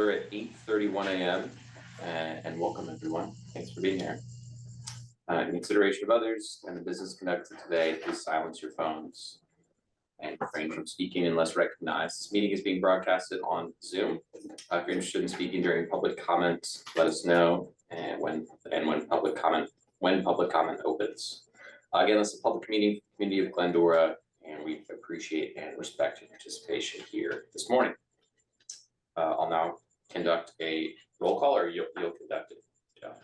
order at 8:31 a.m. And welcome everyone. Thanks for being here. In consideration of others and the business conducted today, please silence your phones and refrain from speaking unless recognized. This meeting is being broadcasted on Zoom. If you're interested in speaking during public comment, let us know. And when public comment opens. Again, this is a public meeting, community of Glendora, and we appreciate and respect your participation here this morning. I'll now conduct a roll call, or you'll conduct it, Jeff.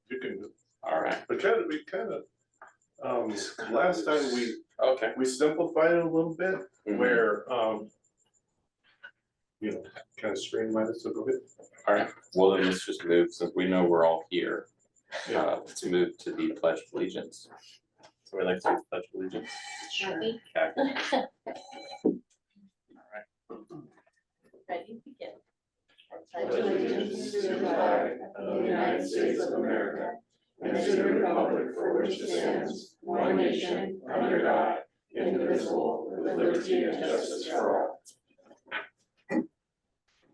You can do. All right. But we kind of last time we simplified it a little bit, where kind of streamlined it a little bit. All right. Well, then let's just move, since we know we're all here, to move to the Pledge of Allegiance. So we'd like to do the Pledge of Allegiance. Sure. Okay. All right. Ready, begin. Allegiance to the flag of the United States of America and to the republic for which it stands, one nation, under God, indivisible, with liberty and justice for all.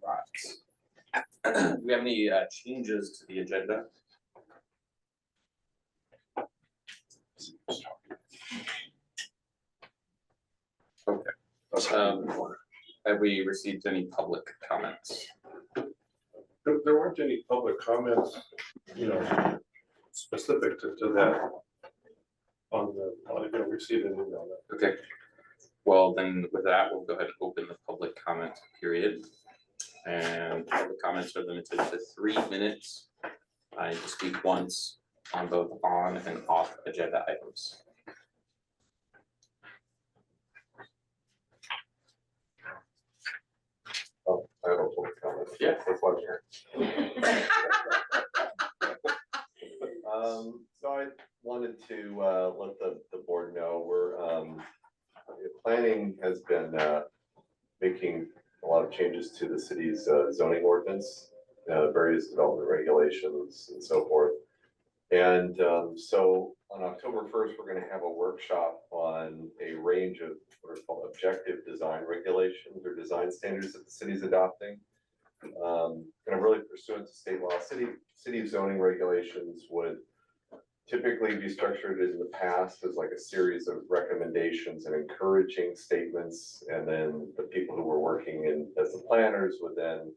Right. Do we have any changes to the agenda? Okay. Have we received any public comments? There weren't any public comments, specific to that on the received an email. Okay. Well, then with that, we'll go ahead and open the public comment period. And public comments are limited to 3 minutes. I need to speak once on both on and off agenda items. Oh, I have a public comment. Yeah. That's why I'm here. So I wanted to let the board know we're planning has been making a lot of changes to the city's zoning ordinance, various development regulations and so forth. And so on October 1st, we're going to have a workshop on a range of what are called objective design regulations or design standards that the city's adopting. Kind of really pursuant to state law. City zoning regulations would typically be structured in the past as like a series of recommendations and encouraging statements, and then the people who were working in as the planners would then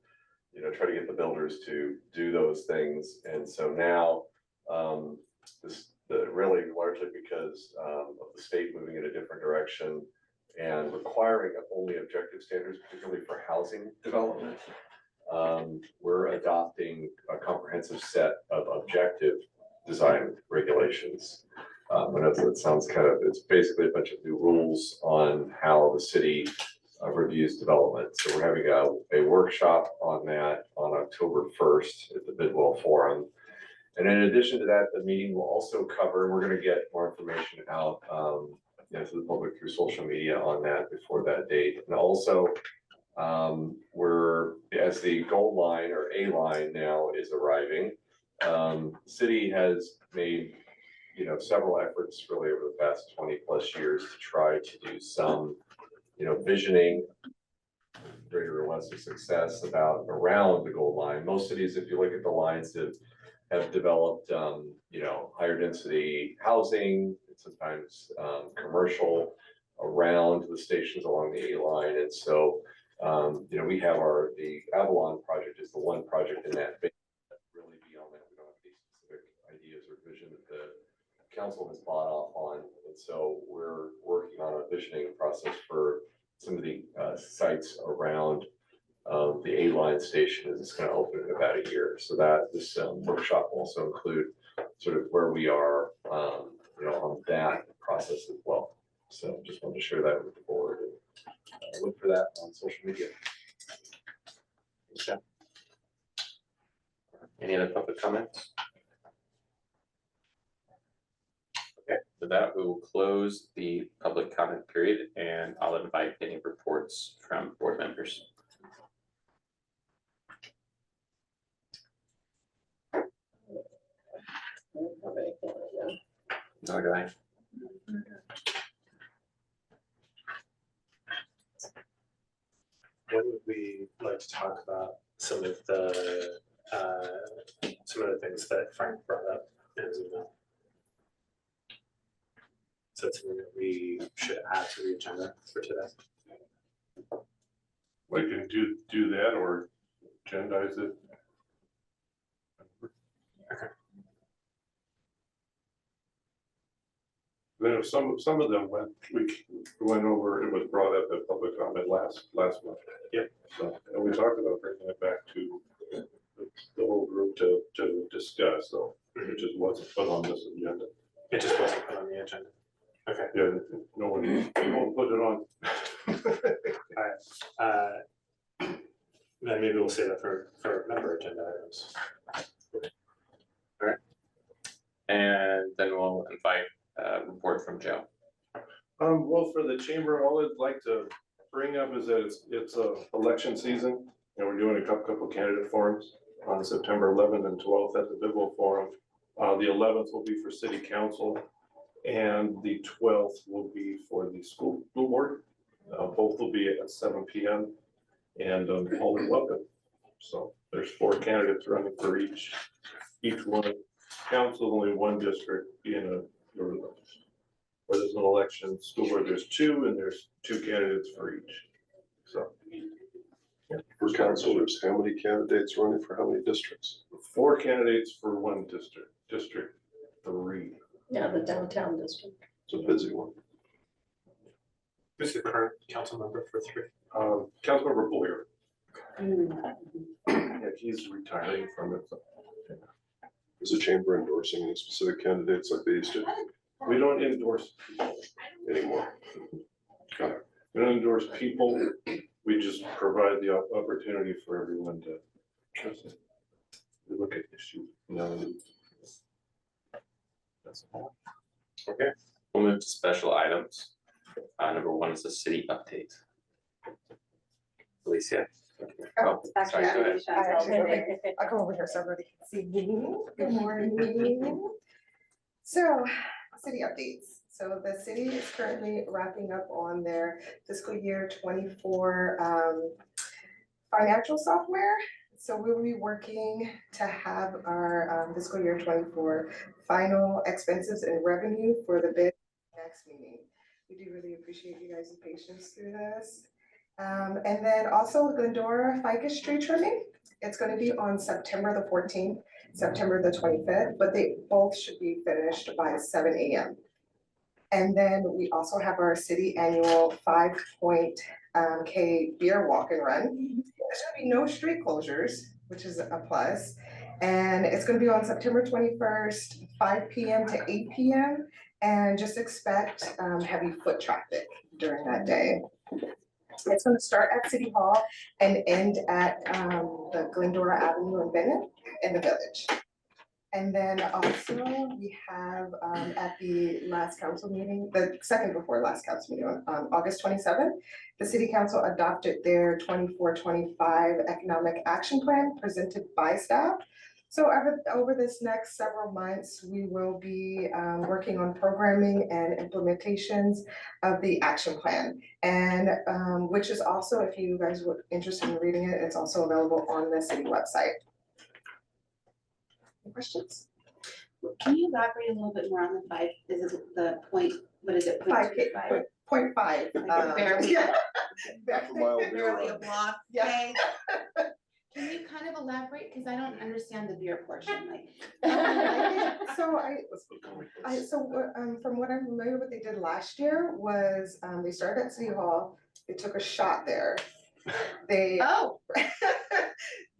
try to get the builders to do those things. And so now really largely because of the state moving in a different direction and requiring only objective standards, particularly for housing development, we're adopting a comprehensive set of objective design regulations. And it sounds it's basically a bunch of new rules on how the city reviews development. So we're having a workshop on that on October 1st at the Bidwell Forum. And in addition to that, the meeting will also cover, and we're going to get more information out to the public through social media on that before that date. And also, we're, as the gold line or A line now is arriving, city has made several efforts really over the past 20 plus years to try to do some visioning, greater or lesser success around the gold line. Most cities, if you look at the lines that have developed higher density housing, sometimes commercial around the stations along the A line. And so we have the Avalon project is the one project in that phase. Really beyond that, we don't have these specific ideas or vision that the council has bought off on. And so we're working on a visioning process for some of the sites around the A-line station is going to open in about a year. So that this workshop will also include sort of where we are on that process as well. So just wanted to share that with the board and look for that on social media. Okay. Any other public comments? Okay, with that, we will close the public comment period, and I'll invite any reports from board members. Okay. When would we like to talk about some of the things that Frank brought up in his email. So it's something that we should add to the agenda for today. We can do that or agendize it. Okay. Then if some of them we went over, it was brought up at public comment last month. Yep. So, and we talked about bringing it back to the whole group to discuss, so it just wasn't put on this agenda. It just wasn't put on the agenda. Okay. Yeah, no one put it on. Then maybe we'll say that for member agenda items. And then we'll invite a report from Joe. Well, for the chamber, all I'd like to bring up is that it's election season, and we're doing a couple candidate forums on September 11th and 12th at the Bivol Forum. The 11th will be for city council, and the 12th will be for the school board. Both will be at 7 p.m. and all are welcome. So there's 4 candidates running for each one. Council only one district being where there's an election. School board there's 2, and there's 2 candidates for each. So yeah. For council, there's how many candidates running for how many districts? 4 candidates for one district. District 3. Yeah, the downtown district. It's a busy one. Who's the current council member for 3? Councilmember Boyer. Yeah, he's retiring from it. So. Is the chamber endorsing any specific candidates like they used to We don't endorse anymore? we don't endorse people. We just provide the opportunity for everyone to look at issues. That's all. Okay, we'll move to special items. Number 1 is the city update. Alicia. Oh, sorry, go ahead. I'll come over here so everybody can see me. Good morning. So, city updates. So the city is currently wrapping up on their fiscal year 24 financial software. So we will be working to have our fiscal year 24 final expenses and revenue for the bid next meeting. We do really appreciate you guys' patience through this. And then also Glendora ficus tree trimming. It's going to be on September the 14th, September the 25th, but they both should be finished by 7 a.m. And then we also have our city annual 5K beer walk and run. There's going to be no street closures, which is a plus. And it's going to be on September 21st, 5 p.m. to 8 p.m. And just expect heavy foot traffic during that day. It's going to start at City Hall and end at the Glendora Avenue in Bennett in the village. And then also we have at the last council meeting, the second before last council meeting on August 27th, the city council adopted their 24-25 economic action plan presented by staff. So over this next several months, we will be working on programming and implementations of the action plan. And which is also, if you guys were interested in reading it, it's also available on the city website. Any questions? Can you elaborate a little bit more on the 5? Is it the point, what is it? 5K, 0.5. Barely. Yeah. Half a mile beer Barely a run. block, Yeah. okay? Can you kind of elaborate, because I don't understand the beer portion, like. From what I'm familiar with, they did last year was they started at City Hall, they took a shot there. They Oh.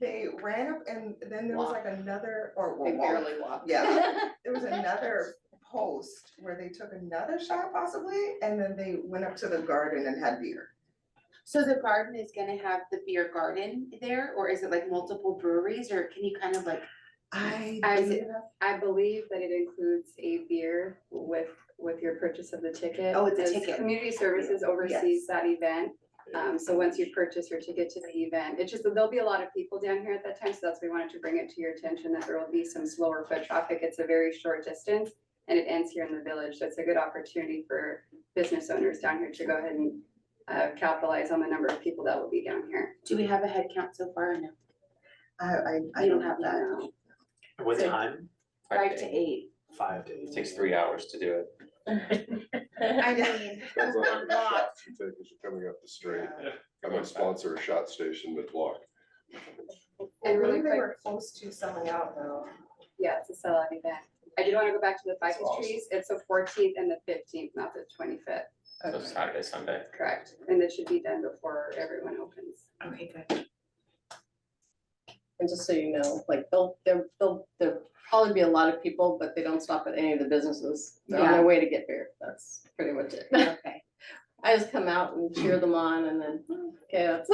they ran up and then there was like another They barely walk. Yeah, there was another post where they took another shot possibly, and then they went up to the garden and had beer. So the garden is gonna have the beer garden there, or is it like multiple breweries, or can you kind of like? I believe that it includes a beer with your purchase of the ticket. Oh, it's a As ticket. Community Services oversees that event. So once you purchase your ticket to the event, it's just that there'll be a lot of people down here at that time. So that's why we wanted to bring it to your attention that there will be some slower foot traffic. It's a very short distance and it ends here in the village. So it's a good opportunity for business owners down here to go ahead and capitalize on the number of people that will be down here. Do we have a head count so far or no? I don't have that. What So- time? 5 to 8. 5 days. It takes 3 hours to do it. I mean, Depends on how many shots you take as you're coming up the street. I might sponsor a shot station mid-block. I And really believe they quick, were close to selling out though. yeah, it's a sellout event. I did want to go back to the That's ficus awesome. trees. It's the 14th and the 15th, not the 25th. So Saturday, Sunday. Correct. And it should be done before everyone opens. okay, good. And just so you know, like, there'll probably be a lot of people, but they don't stop at any of the businesses. They're on Yeah. their way to get beer. That's pretty much it. Okay. I just come out and cheer them on and then, okay, that's,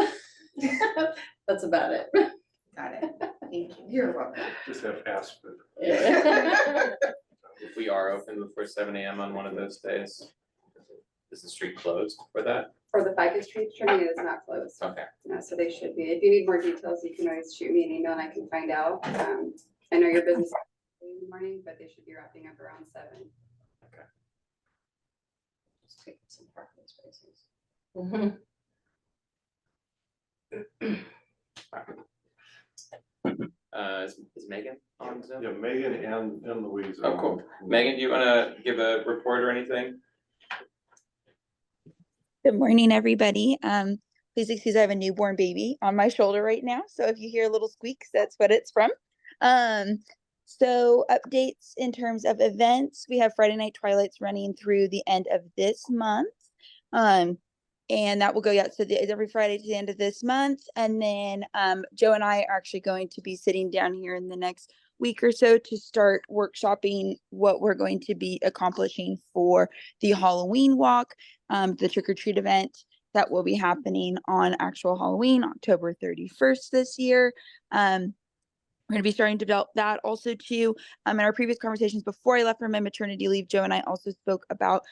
that's about it. Got it. Thank you. You're welcome. Just have aspirin. If we are open before 7 AM on one of those days, is the street closed for that? For the ficus tree trimming, it is not closed. Okay. Yeah, so they should be. If you need more details, you can always shoot me an email and I can find out. I know your business is in the morning, but they should be wrapping up around 7. Just take some parking spaces. Mhm. Is Megan on Zoom? Yeah, Megan and Louise. are Oh, cool. on. Megan, do you wanna give a report or anything? Good morning, everybody. Please excuse I have a newborn baby on my shoulder right now. So if you hear little squeaks, that's what it's from. So updates in terms of events, we have Friday Night Twilights running through the end of this month. And that will go out so every Friday to the end of this month. And then Joe and I are actually going to be sitting down here in the next week or so to start workshopping what we're going to be accomplishing for the Halloween walk, the trick or treat event that will be happening on actual Halloween, October 31st this year. We're going to be starting to develop that also too. In our previous conversations before I left for my maternity leave, Joe and I also spoke about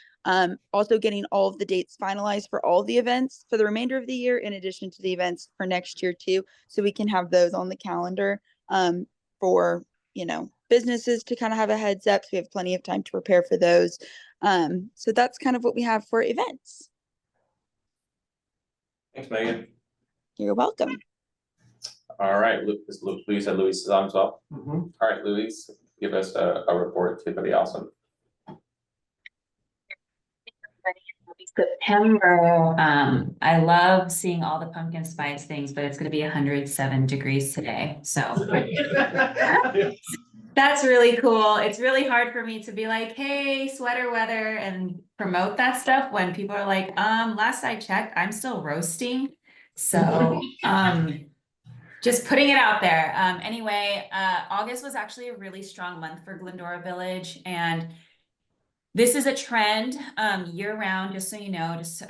also getting all of the dates finalized for all the events for the remainder of the year, in addition to the events for next year too, so we can have those on the calendar for, you know, businesses to kind of have a heads up. So we have plenty of time to prepare for those. So that's kind of what we have for events. Thanks, Megan. You're welcome. All right, Louise said Louise is on as well. Mhm. All right, Louise, give us a report to be awesome. September, I love seeing all the pumpkin spice things, but it's gonna be 107 degrees today, so. That's really cool. It's really hard for me to be like, hey, sweater weather and promote that stuff when people are like, last I checked, I'm still roasting. So, just putting it out there. Anyway, August was actually a really strong month for Glendora Village, and this is a trend year round, just so you know, just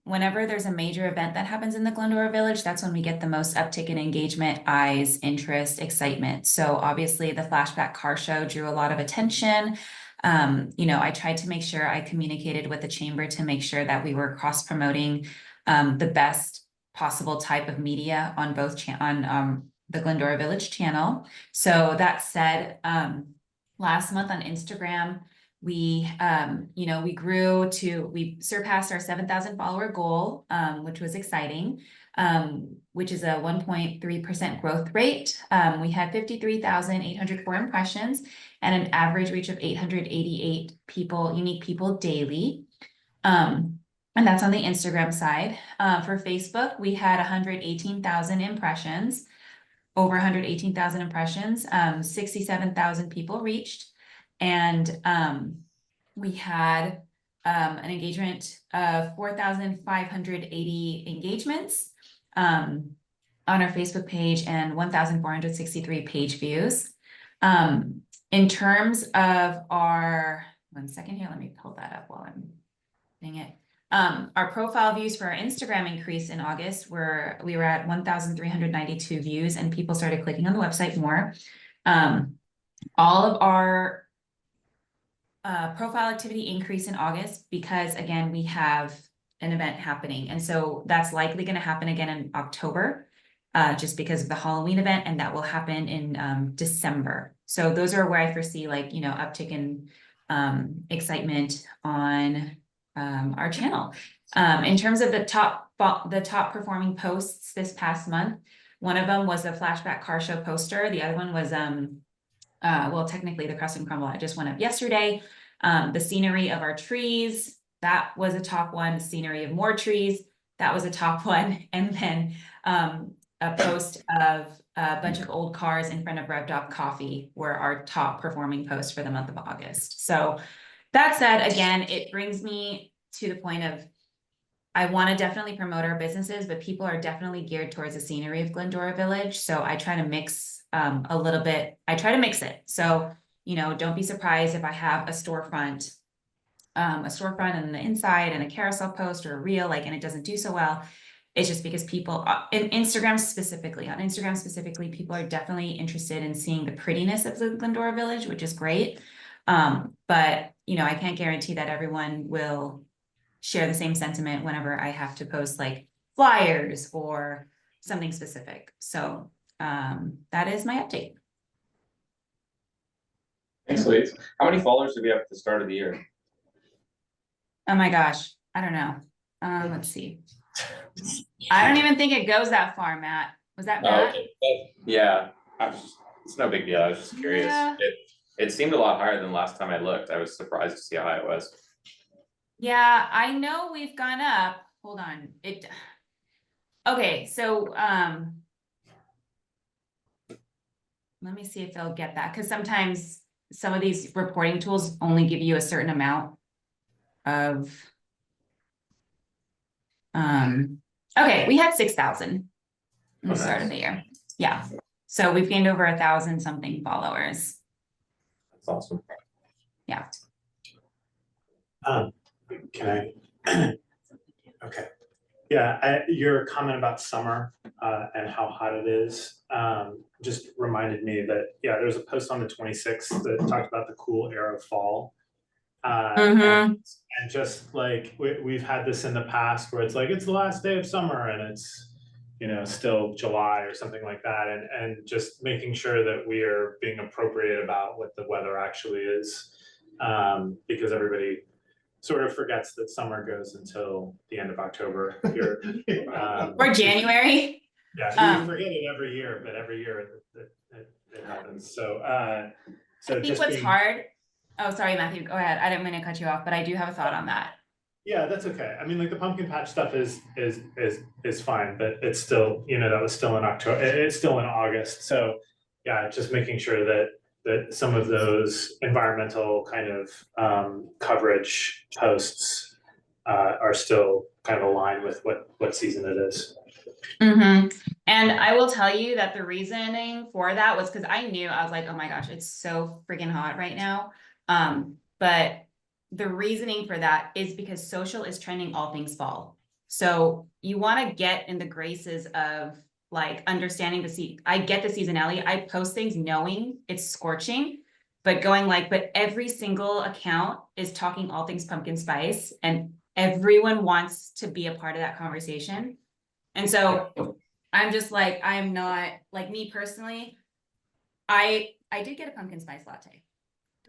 whenever there's a major event that happens in the Glendora Village, that's when we get the most uptick in engagement, eyes, interest, excitement. So obviously the flashback car show drew a lot of attention. You know, I tried to make sure I communicated with the chamber to make sure that we were cross promoting the best possible type of media on both on the Glendora Village channel. So that said, last month on Instagram, we, you know, we surpassed our 7,000 follower goal, which was exciting, which is a 1.3% growth rate. We had 53,804 impressions and an average reach of 888 unique people daily. And that's on the Instagram side. For Facebook, we had 118,000 impressions, over 118,000 impressions, 67,000 people reached. And we had an engagement of 4,580 engagements on our Facebook page and 1,463 page views. In terms of our, one second here, let me pull that up while I'm doing it. Our profile views for our Instagram increase in August we were at 1,392 views, and people started clicking on the website more. All of our profile activity increase in August because, again, we have an event happening. And so that's likely going to happen again in October, just because of the Halloween event, and that will happen in December. So those are where I foresee, like, you know, uptick in excitement on our channel. In terms of the top performing posts this past month, One of them was a flashback car show poster. The other one was, well, technically the Crust and Crumble, I just went up yesterday. The scenery of our trees, that was a top one. The scenery of more trees, that was a top one. And then a post of a bunch of old cars in front of Rev Doc Coffee were our top performing posts for the month of August. So that said, again, it brings me to the point of, I want to definitely promote our businesses, but people are definitely geared towards the scenery of Glendora Village. So I try to mix a little bit, I try to mix it. So, you know, don't be surprised if I have a storefront on the inside and a carousel post or a reel, like, and it doesn't do so well. It's just because people, on Instagram specifically, people are definitely interested in seeing the prettiness of the Glendora Village, which is great. But, you know, I can't guarantee that everyone will share the same sentiment whenever I have to post like flyers or something specific. So that is my update. Thanks, Louise. How many followers did we have at the start of the year? Oh my gosh, I don't know. Let's see. I don't even think it goes that far, Matt. Was that Matt? Okay. Yeah, it's no big deal. I was just curious. Yeah. It seemed a lot higher than last time I looked. I was surprised to see how high it was. Yeah, I know we've gone up. Hold on. Okay, so let me see if they'll get that, because sometimes some of these reporting tools only give you a certain amount of okay, we had 6,000 in the start of the year. Yeah. So we've gained over 1,000 something followers. That's awesome. Yeah. Can I? Okay. Yeah, your comment about summer and how hot it is just reminded me that, yeah, there's a post on the 26th that talked about the cool air of fall. And just like we've had this in the past where it's like, it's the last day of summer and it's, you know, still July or something like that. And just making sure that we are being appropriate about what the weather actually is, because everybody sort of forgets that summer goes until the end of October here. Or January. Yeah, we forget it every year, but every year it happens. So I think what's hard. Oh, sorry, Matthew, go ahead. I didn't mean to cut you off, but I do have a thought on that. Yeah, that's okay. I mean, like the pumpkin patch stuff is fine, but it's still, you know, that was still in October. It's still in August. So yeah, just making sure that some of those environmental kind of coverage posts are still kind of aligned with what season it is. And I will tell you that the reasoning for that was because I knew, I was like, oh my gosh, it's so freaking hot right now. But the reasoning for that is because social is trending all things fall. So you want to get in the graces of like understanding I get the seasonality. I post things knowing it's scorching, but going like, but every single account is talking all things pumpkin spice and everyone wants to be a part of that conversation. And so I'm just like, I'm not like me personally. I did get a pumpkin spice latte.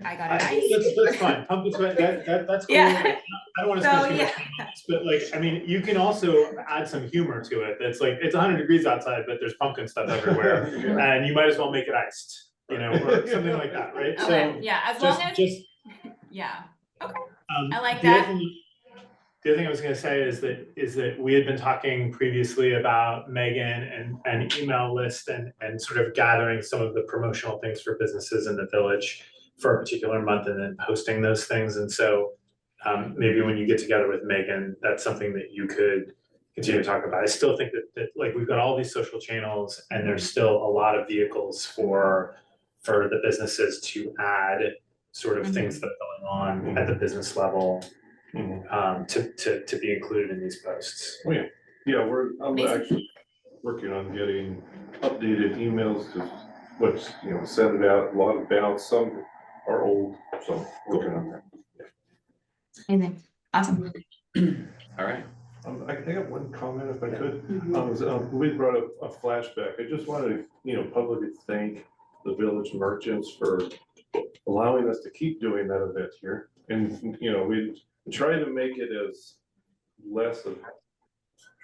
I got it iced. That's fine. Pumpkin spice, that's cool. Yeah. I don't want to spend too much time on this, but like, I mean, you can also add some humor to it. It's like, it's 100 degrees outside, but there's pumpkin stuff everywhere. And you might as well make it iced, you know, or something like that, right? Okay. So yeah, as long as yeah. Okay. I like that. The other thing I was going to say is that we had been talking previously about Megan and an email list and sort of gathering some of the promotional things for businesses in the village for a particular month and then posting those things. And so maybe when you get together with Megan, that's something that you could continue to talk about. I still think that like we've got all these social channels and there's still a lot of vehicles for the businesses to add sort of things that are going on at the business level. To be included in these posts. Oh, yeah, I'm actually working on getting updated emails to what's, you know, send it out, a lot of bounce, some are old, so working on that. Amazing. Awesome. All right. I have one comment if I could. We brought up a flashback. I just wanted to, you know, publicly thank the village merchants for allowing us to keep doing that event here. And, you know, we try to make it as less of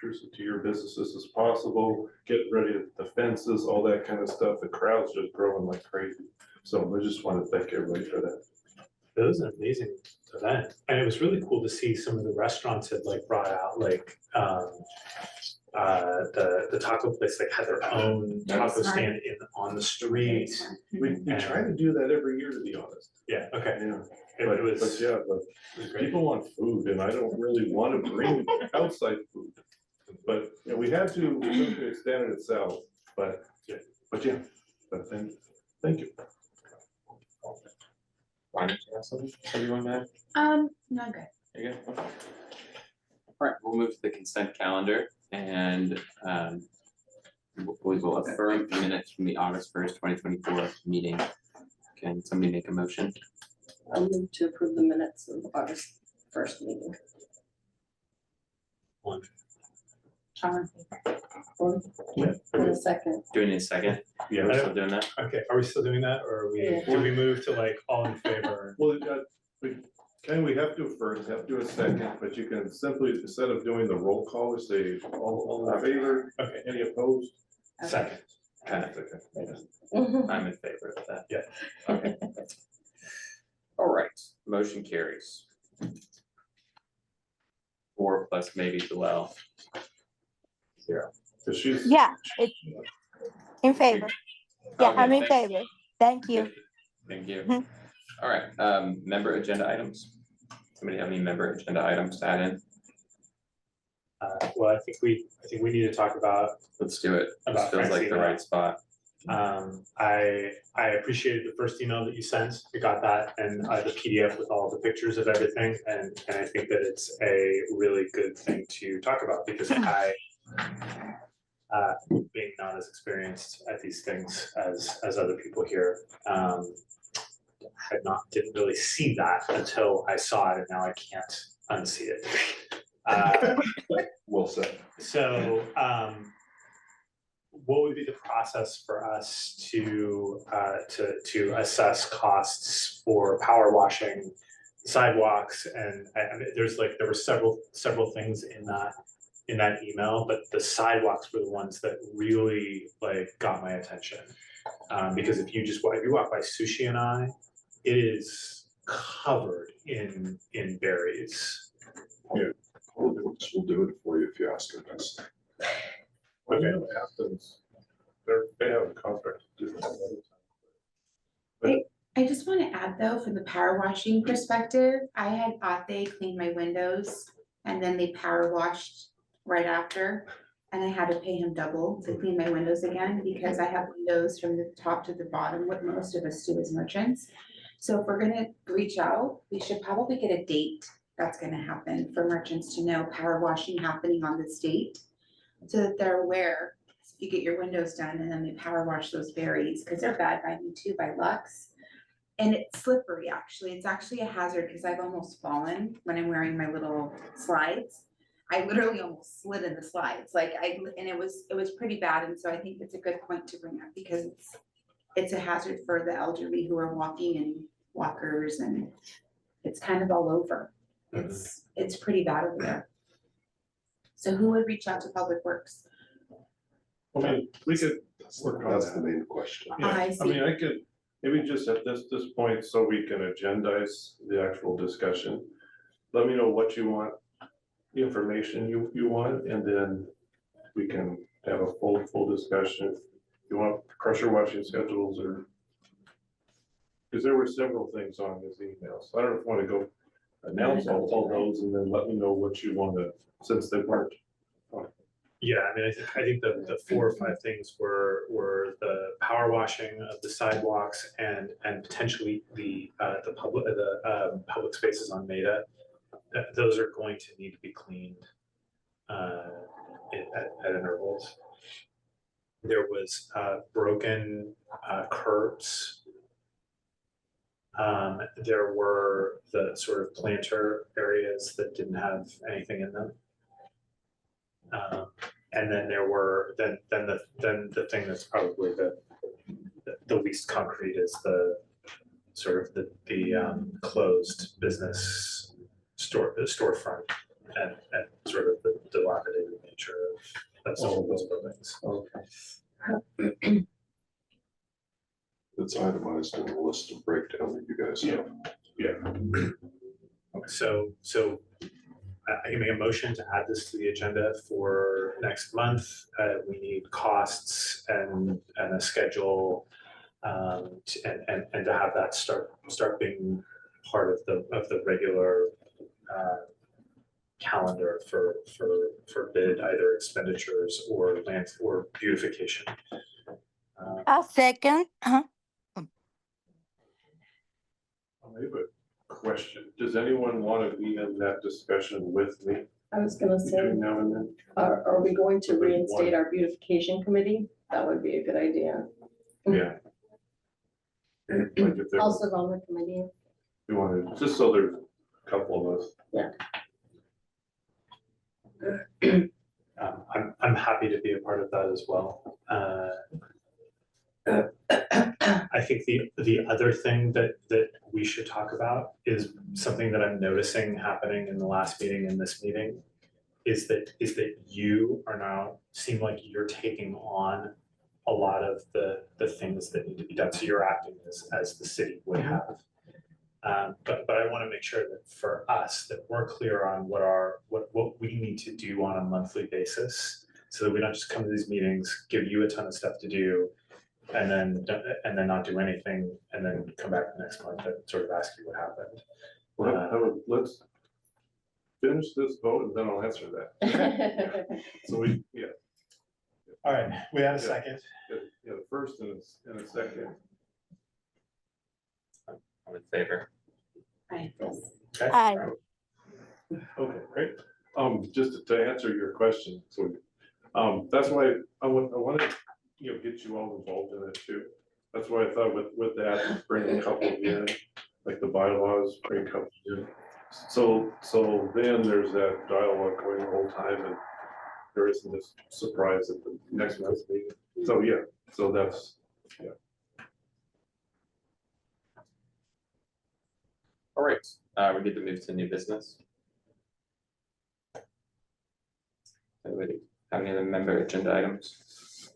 intrusive to your businesses as possible, getting ready to the fences, all that kind of stuff. The crowd's just growing like crazy. So I just want to thank everybody for that. It was an amazing event, and it was really cool to see some of the restaurants had like brought out like the taco place like had their own taco stand in on the street. We try to do that every year, to be honest. Yeah, okay. Yeah. It But was, yeah, but it was great. people want food and I don't really want to bring outside food. But you know, we had to extend it south, but yeah, but thank you. Why don't you have something you want to add? No, I'm good. There you go. Okay. All right, we'll move to the consent calendar and we will affirm the minutes from the August 1st, 2024 meeting. Can somebody make a motion? I'll move to approve the minutes of August 1st meeting. One. In a second. Do we need a second? Yeah. We're still doing that? Okay, are we still doing that, or are we, Yeah. do we move to like all in favor? Well, we have to first, have to do a second, but you can simply, instead of doing the roll call, say all in favor, Okay, any opposed? second. That's okay. I'm in favor of that. Yeah. Okay. All right, motion carries. 4 plus maybe Joelle. 0. So she's. Yeah, it's in favor. Yeah, Okay, I'm in thanks. favor. Thank you. Thank you. Mhm. All right, member agenda items. Somebody have any member agenda items to add in? Well, I think we need to talk about, Let's do it. This About feels like the Francine. right spot. I appreciated the first email that you sent. I got that and the PDF with all the pictures of everything. And I think that it's a really good thing to talk about because I, being not as experienced at these things as other people here, didn't really see that until I saw it, and now I can't unsee it. Well said. So, what would be the process for us to assess costs for power washing sidewalks? And I mean, there were several things in that email, but the sidewalks were the ones that really like got my attention. Because if you walk by Sushi and I, it is covered in berries. We'll do it for you if you ask us. When it happens, they have a contract to do that. I just want to add though, from the power washing perspective, I had Ate clean my windows and then they power washed right after. And I had to pay him double to clean my windows again because I have windows from the top to the bottom, what most of us do as merchants. So if we're gonna reach out, we should probably get a date that's gonna happen for merchants to know power washing happening on this date. So that they're aware, if you get your windows done and then they power wash those berries, because they're bad by me too, by Lux. And it's slippery, actually. It's actually a hazard because I've almost fallen when I'm wearing my little slides. I literally almost slid in the slides, and it was pretty bad. And so I think it's a good point to bring up because it's a hazard for the elderly who are walking and walkers, and it's kind of all over. It's pretty bad over there. So who would reach out to Public Works? I mean, we could work on that. That's the main question. Yeah, I I see. mean, I could, maybe just at this point, so we can agendize the actual discussion. Let me know what you want, the information you want, and then we can have a full discussion. If you want pressure washing schedules or. Because there were several things on his emails. I don't know if you want to go announce all those and then let me know what you want to, since they weren't. Yeah, I mean, I think the 4 or 5 things were the power washing of the sidewalks and potentially the public spaces on Maida. Those are going to need to be cleaned at intervals. There was broken curbs. There were the sort of planter areas that didn't have anything in them. And then there were then the thing that's probably the least concrete is the sort of the closed business storefront and sort of the dilapidated nature. expenditure of some of those buildings. Okay. It's itemized in the list of breakdown that you guys have. Yeah. So I can make a motion to add this to the agenda for next month. We need costs and a schedule, and to have that start being part of the regular calendar for bid, either expenditures or land or beautification. A second. I have a question. Does anyone want to be in that discussion with me I was gonna say, between now and then? are we going to reinstate our beautification committee? That would be a good idea. Yeah. Like if I'll there, serve on the committee. you want to, just so there's a couple of us. I'm happy to be a part of that as well. I think the other thing that we should talk about is something that I'm noticing happening in the last meeting and this meeting is that you are now seem like you're taking on a lot of the things that need to be done. So you're acting as the city would have. But I want to make sure that for us that we're clear on what we need to do on a monthly basis, so that we don't just come to these meetings, give you a ton of stuff to do, and then not do anything, and then come back the next month and sort of ask you what happened. Let's finish this vote and then I'll answer that. So yeah. All right, we have a Yeah. second. Yeah, the first and a second. I'm in favor. Okay. Aye. Okay, great. Just to answer your question, so, that's why I wanted, get you all involved in it too. That's why I thought with that, bring a couple in, like the bylaws, bring a couple in. So then there's that dialogue going the whole time and there isn't this surprise at the next month's meeting. So, yeah, so that's, yeah. All right, we get to move to new business. Anybody have any other member agenda items?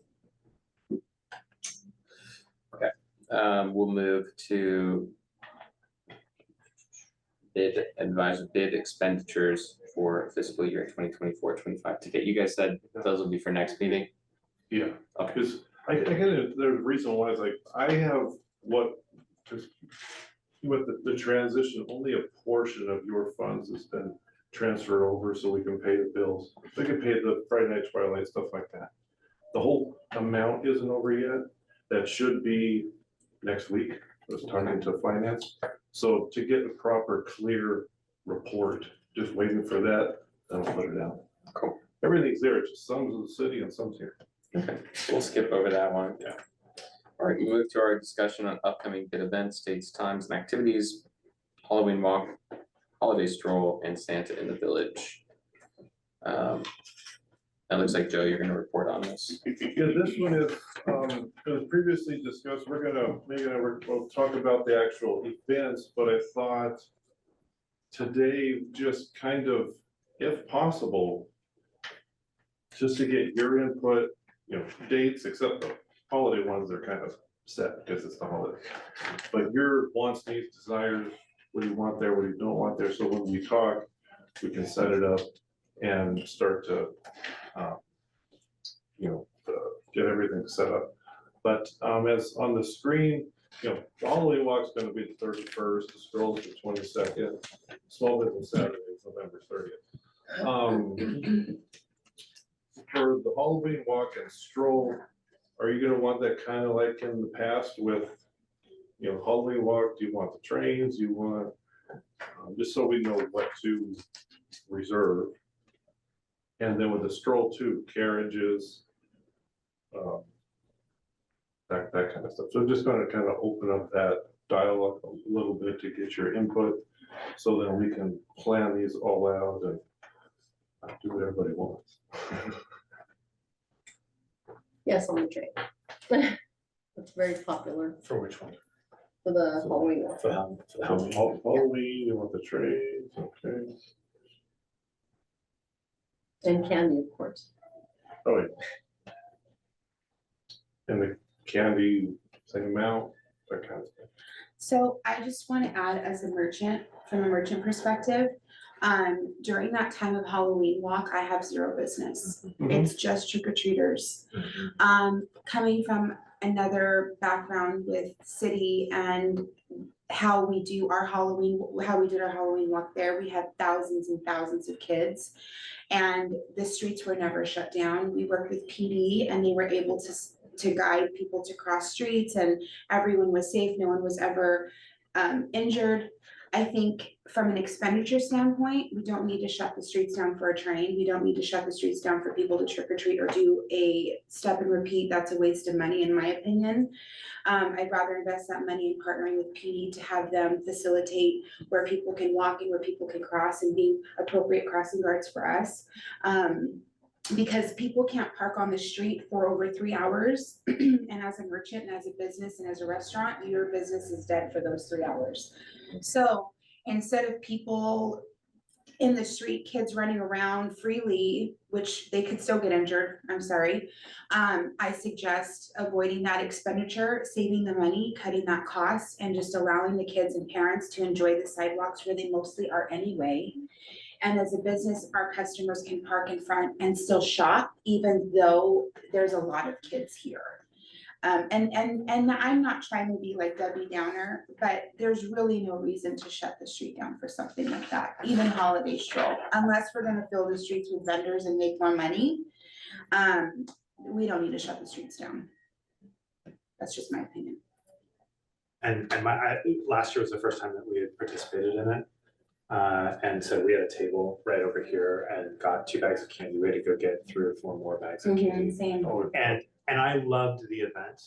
Okay, we'll move to bid expenditures for fiscal year 2024-25. To get you guys said those will be for next meeting. Yeah, Okay. because I get it, there's a reason why it's like, I have because with the transition, only a portion of your funds has been transferred over so we can pay the bills. We can pay the Friday night twilight, stuff like that. The whole amount isn't over yet. That should be next week. It's turned into finance. So to get a proper, clear report, just waiting for that, then I'll put it down. Cool. Everything's there, it's just some's in the city and some's here. Okay, we'll skip over that one. Yeah. All right, we move to our discussion on upcoming bid events, dates, times, and activities, Halloween walk, holiday stroll, and Santa in the village. That looks like, Joe, you're gonna report on this. Yeah, this one is, as previously discussed, we'll talk about the actual events, but I thought today, just kind of, if possible, just to get your input, dates, except the holiday ones are kind of set because it's the holiday. But your wants, needs, desires, what do you want there, what do you don't want there, so when we talk, we can set it up and start to get everything set up. But as on the screen, the Halloween walk's gonna be the 31st, the stroll's the 22nd, small business Saturday is November 30th. For the Halloween walk and stroll, are you gonna want that kind of like in the past with, Halloween walk, do you want the trains, you want, just so we know what to reserve. And then with the stroll too, carriages, that kind of stuff. So just gonna kind of open up that dialogue a little bit to get your input, so then we can plan these all out and do what everybody wants. Yes, on the train. It's very popular For which one? for the Halloween one. For Halloween. Halloween, you want the trains, okay. And candy, of course. Oh, yeah. And the candy, same amount, that kind of thing. So I just want to add as a merchant, from a merchant perspective, during that time of Halloween walk, I have zero business. It's just trick or treaters. Coming from another background with city and how we do our Halloween, how we did our Halloween walk there, we had thousands and thousands of kids. And the streets were never shut down. We worked with PD and they were able to guide people to cross streets and everyone was safe. No one was ever injured. I think from an expenditure standpoint, we don't need to shut the streets down for a train. We don't need to shut the streets down for people to trick or treat or do a step and repeat. That's a waste of money, in my opinion. I'd rather invest that money in partnering with PD to have them facilitate where people can walk and where people can cross and being appropriate crossing guards for us. Because people can't park on the street for over 3 hours. And as a merchant and as a business and as a restaurant, your business is dead for those 3 hours. So instead of people in the street, kids running around freely, which they could still get injured, I'm sorry. I suggest avoiding that expenditure, saving the money, cutting that cost, and just allowing the kids and parents to enjoy the sidewalks where they mostly are anyway. And as a business, our customers can park in front and still shop, even though there's a lot of kids here. And I'm not trying to be like Debbie Downer, but there's really no reason to shut the street down for something like that, even holiday stroll, unless we're gonna fill the streets with vendors and make more money. We don't need to shut the streets down. That's just my opinion. And last year was the first time that we had participated in it. And so we had a table right over here and got 2 bags of candy. We had to go get 3 or 4 more bags of candy. Same. And I loved the event.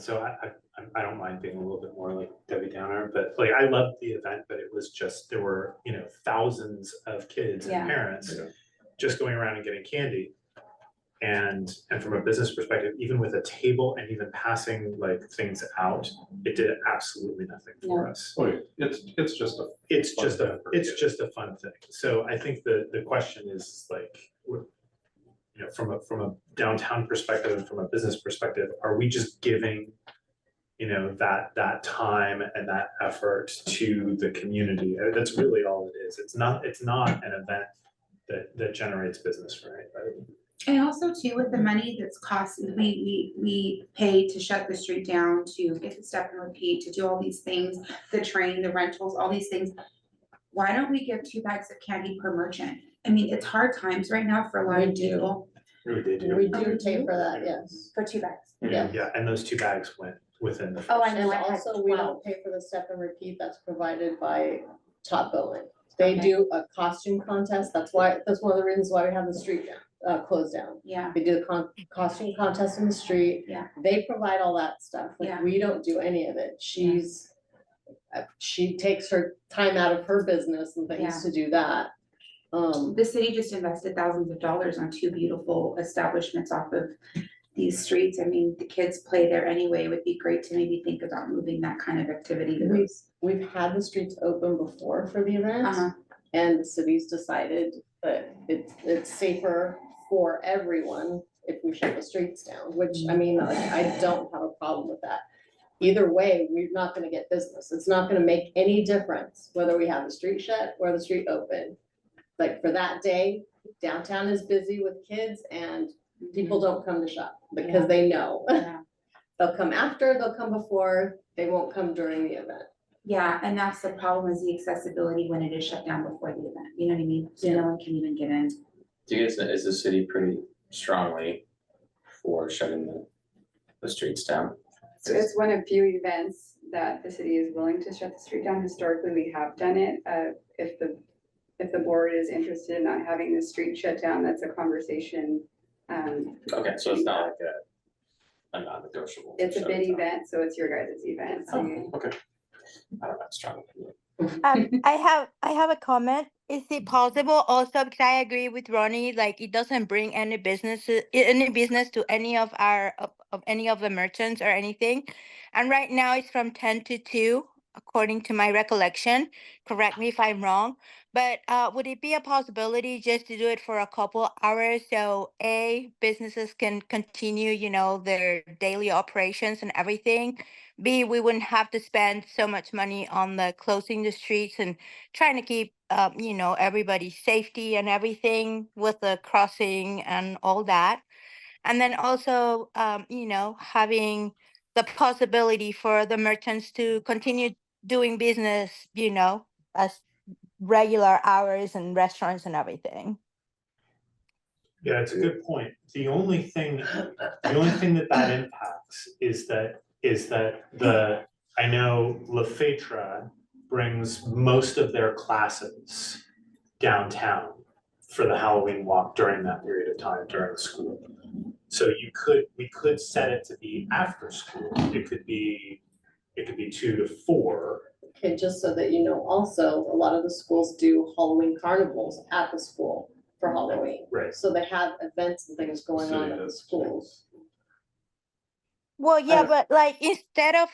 So I don't mind being a little bit more like Debbie Downer, but like I loved the event, but it was just, there were, you know, thousands of kids and parents just going around and getting candy. And from a business perspective, even with a table and even passing like things out, it did absolutely nothing for us. Oh, yeah. It's just a fun thing. So I think the question is like, you know, from a downtown perspective and from a business perspective, are we just giving, you know, that time and that effort to the community? That's really all it is. It's not an event that generates business, right? And also too, with the money that's cost, we pay to shut the street down, to get the step and repeat, to do all these things, the train, the rentals, all these things. Why don't we give 2 bags of candy per merchant? I mean, it's hard times right now for a lot of people. We do. We do pay for that, yes. For 2 bags. Yeah, and those 2 bags went within the. Oh, I know. And I had also, we 12. don't pay for the step and repeat, that's provided by Top Billing. They Okay. do a costume contest, that's one of the reasons why we have the street closed down. Yeah, They do the costume contest in the street. Yeah. They provide all that stuff, Yeah. like, we don't do any of it, she takes her time out of her business and Yeah. things to do that. the city just invested thousands of dollars on 2 beautiful establishments off of these streets. I mean, the kids play there anyway. It would be great to maybe think about moving that kind of activity to those. We've had the streets open before for the event. Uh-huh. And the city's decided that it's safer for everyone if we shut the streets down, which, I mean, like, I don't have a problem with that. Either way, we're not gonna get business. It's not gonna make any difference whether we have the street shut or the street open. Like, for that day, downtown is busy with kids and people don't come to shop because they know. Yeah. They'll come after, they'll come before, they won't come during the event. Yeah, and that's the problem, is the accessibility when it is shut down before the event, you know what I mean? So no one can even get in. Do you guys, is the city pretty strongly for shutting the streets down? So it's one of few events that the city is willing to shut the street down. Historically, we have done it. If the board is interested in not having the street shut down, that's a conversation. Okay, so it's not like a non-negotiable. It's a shut big it down. event, so it's your guys' event. So Oh, okay. I don't have strong opinion. I have a comment. Is it possible also, because I agree with Ronnie, like it doesn't bring any business to any of our of any of the merchants or anything. And right now it's from 10 to 2 according to my recollection. Correct me if I'm wrong, but would it be a possibility just to do it for a couple hours so businesses can continue, their daily operations and everything. B, we wouldn't have to spend so much money on the closing the streets and trying to keep, everybody's safety and everything with the crossing and all that. And then also, having the possibility for the merchants to continue doing business, as regular hours and restaurants and everything. Yeah, it's a good point. The only thing that impacts is that I know La Fetra brings most of their classes downtown for the Halloween walk during that period of time during school. So we could set it to be after school. It could be 2 to 4. Okay, just so that you know, also, a lot of the schools do Halloween carnivals at the school for Halloween. Right. So they have events and things going on at the schools. Well, yeah, but like instead of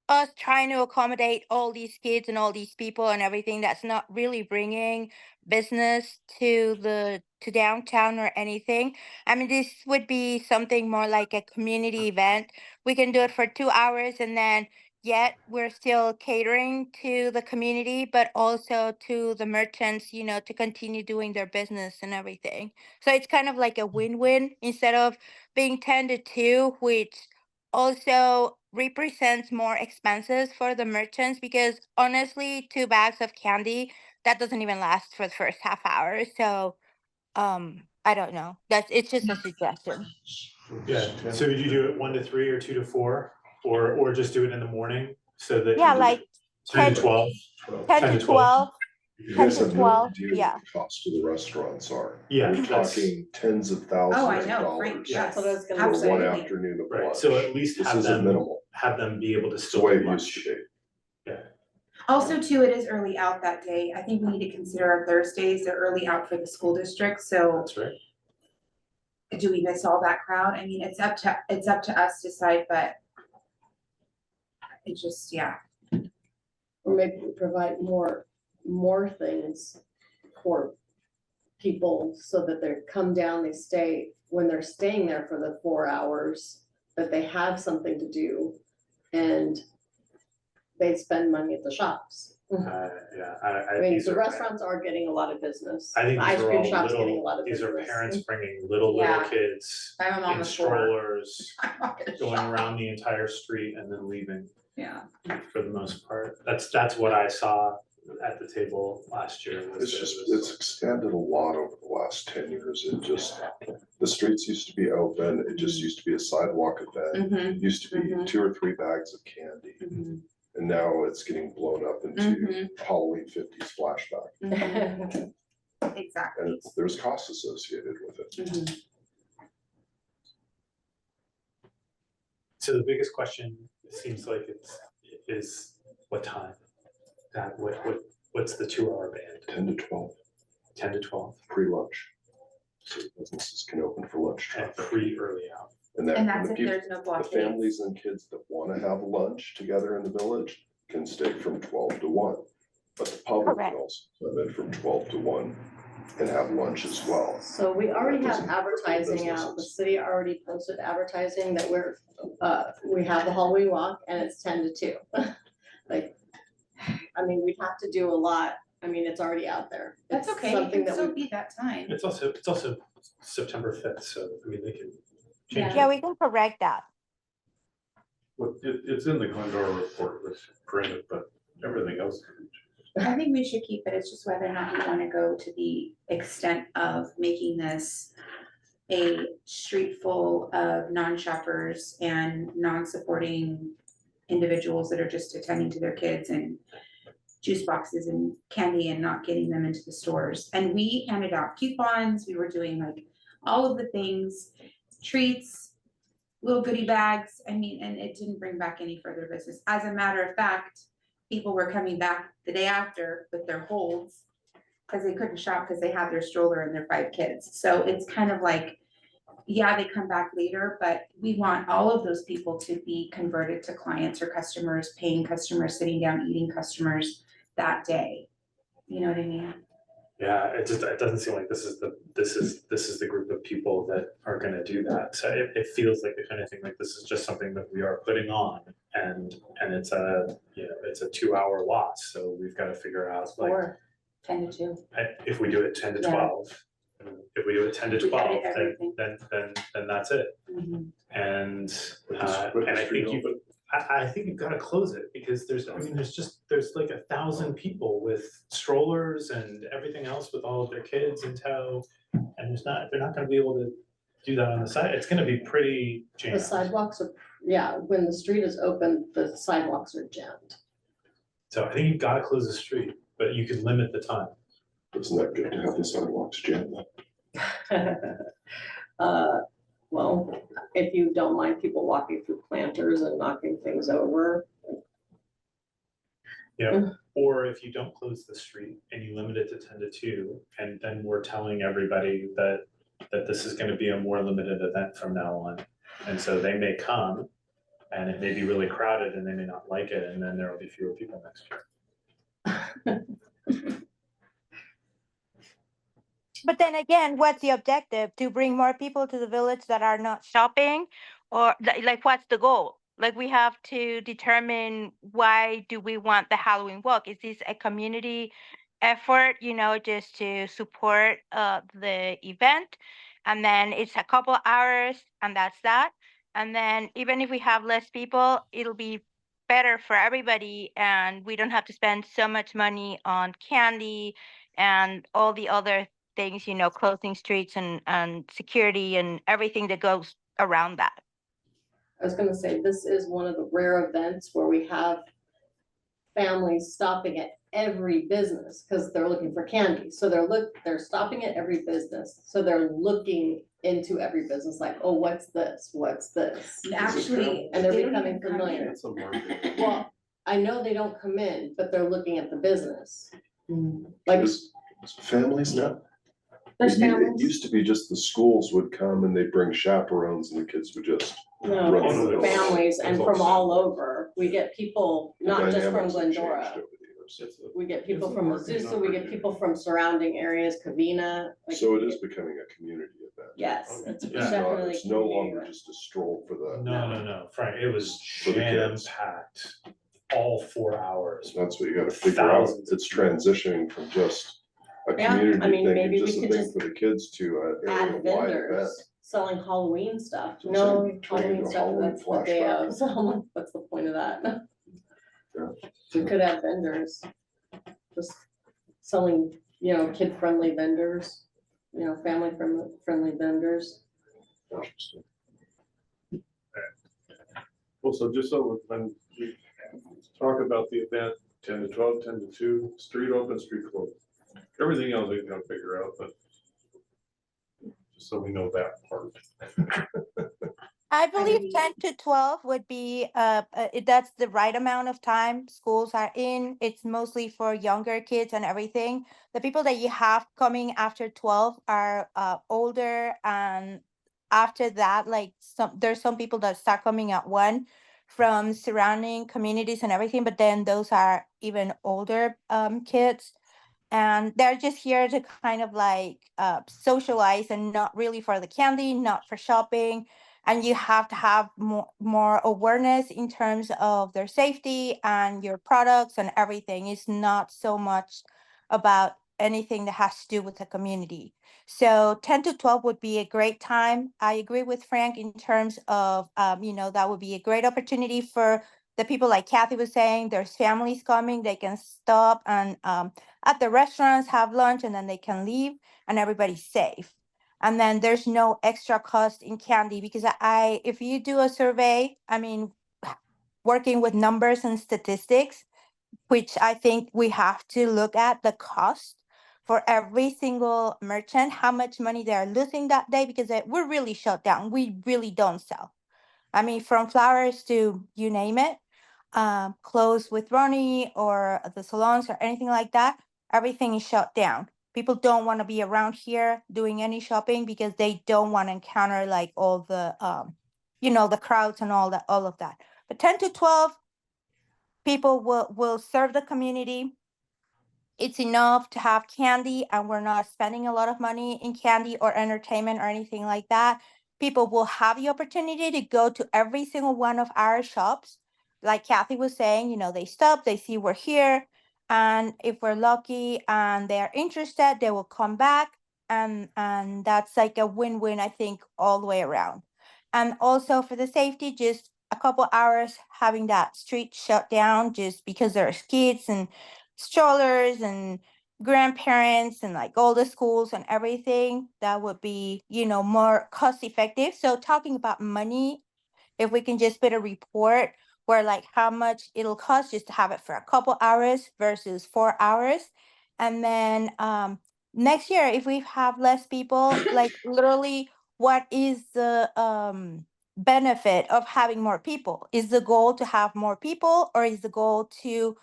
us trying to accommodate all these kids and all these people and everything, that's not really bringing business to downtown or anything. I mean, this would be something more like a community event. We can do it for 2 hours, and then yet we're still catering to the community, but also to the merchants, to continue doing their business and everything. So it's kind of like a win-win instead of being 10 to 2, which also represents more expenses for the merchants, because honestly 2 bags of candy, that doesn't even last for the first half hour. So I don't know, it's just a suggestion. Yeah, so would you do it 1 to 3 or 2 to 4, or just do it in the morning so that? Yeah, like 10 to 12? 10 to 12. You 10 guys to have no 12, idea yeah. what the cost of the restaurants are. Yeah, We're that's- talking tens of thousands Oh, I of know, Frank, dollars yes, That's what I was gonna for say. one absolutely. afternoon of Right, lunch. so at least This have isn't them minimal. be able to It's the still way do it lunch. used to be. Yeah. Also too, it is early out that day. I think we need to consider our Thursdays, they're early out for the school district, so That's right. do we miss all that crowd? I mean, it's up to us to decide, but it just, yeah. Or maybe we provide more things for people so that they come down, they stay, when they're staying there for the 4 hours, that they have something to do and they spend money at the shops. Yeah, I mean, the restaurants are getting a lot of business. I think The these ice are cream all shop's getting a little, lot of these business. are parents bringing little Yeah. kids I'm on in the floor. strollers, I'm not gonna going shop. around the entire street and then leaving Yeah. for the most part. That's what I saw at the table last year. was It's that just, it was- it's expanded a lot over the last 10 years. It just, the streets used to be open. It just used to be a sidewalk event. Mm-hmm. It used to be 2 or 3 bags of candy. Mm-hmm. And now it's getting blown up into Halloween 50s flashback. Mm-hmm. Exactly. And there's costs associated with it. Mm-hmm. So the biggest question, it seems like is what time? That what's the 2-hour band? 10 to 12, 10 to 12, pre-lunch. So businesses can open for lunch. and early out. And that's the if people- there's no The blockades. families and kids that want to have lunch together in the village can stay from 12 to 1. But the public Correct. can also come in from 12 to 1 and have lunch as well. So we already have Doesn't hurt the advertising out, the businesses. city already posted advertising that we have the Halloween walk and it's 10 to 2. Like, I mean, we'd have to do a lot, I mean, it's already out there. That's It's okay, it something can that still we- be that time. It's also September 5th, so I mean, they can change Yeah, it. we can correct that. Well, it's in the Glendora report, it's printed, but everything else. I think we should keep it, it's just whether or not we wanna go to the extent of making this a street full of non-shoppers and non-supporting individuals that are just attending to their kids and juice boxes and candy and not getting them into the stores. And we handed out coupons, we were doing like all of the things, treats, little goodie bags, I mean, and it didn't bring back any further business. As a matter of fact, people were coming back the day after with their holds because they couldn't shop because they had their stroller and their 5 kids. So it's kind of like, yeah, they come back later, but we want all of those people to be converted to clients or customers, paying customers, sitting down, eating customers that day. You know what I mean? Yeah, it doesn't seem like this is the group of people that are gonna do that. So it feels like, if anything, like this is just something that we are putting on, and it's a, it's a 2 hour loss, so we've gotta figure out like, Or 10 to 2. if we do it 10 to Yeah. 12. If we do it 10 to We gotta 12, hit everything. then that's it. Mhm. And With the I street think open. I think you've gotta close it, because there's like 1,000 people with strollers and everything else with all of their kids in tow. And they're not gonna be able to do that on the side. It's gonna be pretty the jammed. sidewalks are, yeah, when the street is open, the sidewalks are jammed. So I think you've gotta close the street, but you could limit the time. Isn't that good to have the sidewalks jammed? Well, if you don't mind people walking through planters and knocking things over. Or if you don't close the street and you limit it to 10 to 2, and then we're telling everybody that this is gonna be a more limited event from now on. And so they may come, and it may be really crowded, and they may not like it, and then there will be fewer people next year. But then again, what's the objective? To bring more people to the village that are not shopping? Or like what's the goal? Like we have to determine, why do we want the Halloween walk? Is this a community effort, just to support the event? And then it's a couple hours and that's that. And then even if we have less people, it'll be better for everybody and we don't have to spend so much money on candy and all the other things, closing streets and security and everything that goes around that. I was gonna say, this is one of the rare events where we have families stopping at every business, because they're looking for candy, so they're stopping at every business, so they're looking into every business, like, oh, what's this, Actually, and they're they don't becoming even come in. familiar. It's a market. Well, I know they don't come in, but they're looking at the business. Like, There's families now. there's It families, used to be just the schools would come and they'd bring chaperones and the kids would just. no, run it's the village. families and It's from all all over, we get people, The not just from dynamics have changed Glendora. over the years. We get people It's a from marketing Azusa, we get opportunity. people from surrounding areas, Covina. like, So it we is get- becoming a community event. Yes, it's Yeah. definitely. It's no community longer event. just a stroll for the, No, Frank, it was For the kids. jam-packed, all 4 hours. that's what you gotta figure out. Thousands. It's transitioning from just a Yeah, I community mean, thing maybe and we just a could thing just for the kids to an Add area-wide event. vendors selling Halloween stuff. So No, saying, turn Halloween into a stuff, Halloween that's the day flashback. of, so I'm like, what's the point of that? Yeah. We could have vendors, just selling, kid-friendly vendors, family-friendly vendors. Interesting. Well, so just so when we talk about the event, 10 to 12, 10 to 2, street open, street closed. Everything else we can figure out, but just so we know that part. I believe mean- 10 to 12 would be, that's the right amount of time schools are in. It's mostly for younger kids and everything. The people that you have coming after 12 are older, and after that, like there's some people that start coming at 1 from surrounding communities and everything, but then those are even older kids. And they're just here to kind of like socialize and not really for the candy, not for shopping. And you have to have more awareness in terms of their safety and your products and everything. It's not so much about anything that has to do with the community. So 10 to 12 would be a great time. I agree with Frank in terms of, that would be a great opportunity for the people like Kathy was saying. There's families coming, they can stop and at the restaurants, have lunch, and then they can leave and everybody's safe. And then there's no extra cost in candy, because if you do a survey, I mean, working with numbers and statistics, which I think we have to look at the cost for every single merchant, how much money they're losing that day, because we're really shut down. We really don't sell. I mean, from flowers to you name it, clothes with Ronnie or the salons or anything like that, everything is shut down. people don't want to be around here doing any shopping because they don't want to encounter like all the the crowds and all of that. But 10 to 12 people will serve the community. It's enough to have candy, and we're not spending a lot of money in candy or entertainment or anything like that. People will have the opportunity to go to every single one of our shops. Like Kathy was saying, they stop, they see we're here, and if we're lucky and they're interested, they will come back, and that's like a win-win, I think, all the way around. And also for the safety, just a couple hours having that street shut down just because there's kids and strollers and grandparents and like all the schools and everything, that would be more cost effective. So talking about money, if we can just put a report where like how much it'll cost just to have it for a couple hours versus 4 hours. And then next year, if we have less people, like literally what is the benefit of having more people? Is the goal to have more people, or is the goal to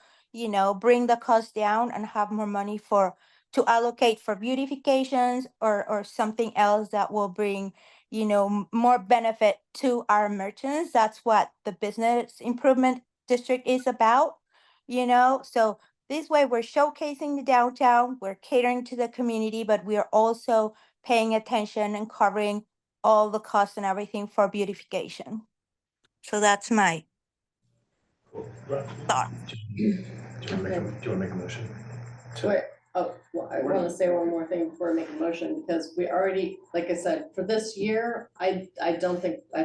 bring the cost down and have more money to allocate for beautifications or something else that will bring more benefit to our merchants? That's what the business improvement district is about. So this way we're showcasing the downtown, we're catering to the community, but we are also paying attention and covering all the costs and everything for beautification. So that's my thought. Do you want to make a motion? Wait, oh, well, I want to say one more thing before I make a motion, because we already, like I said, for this year, I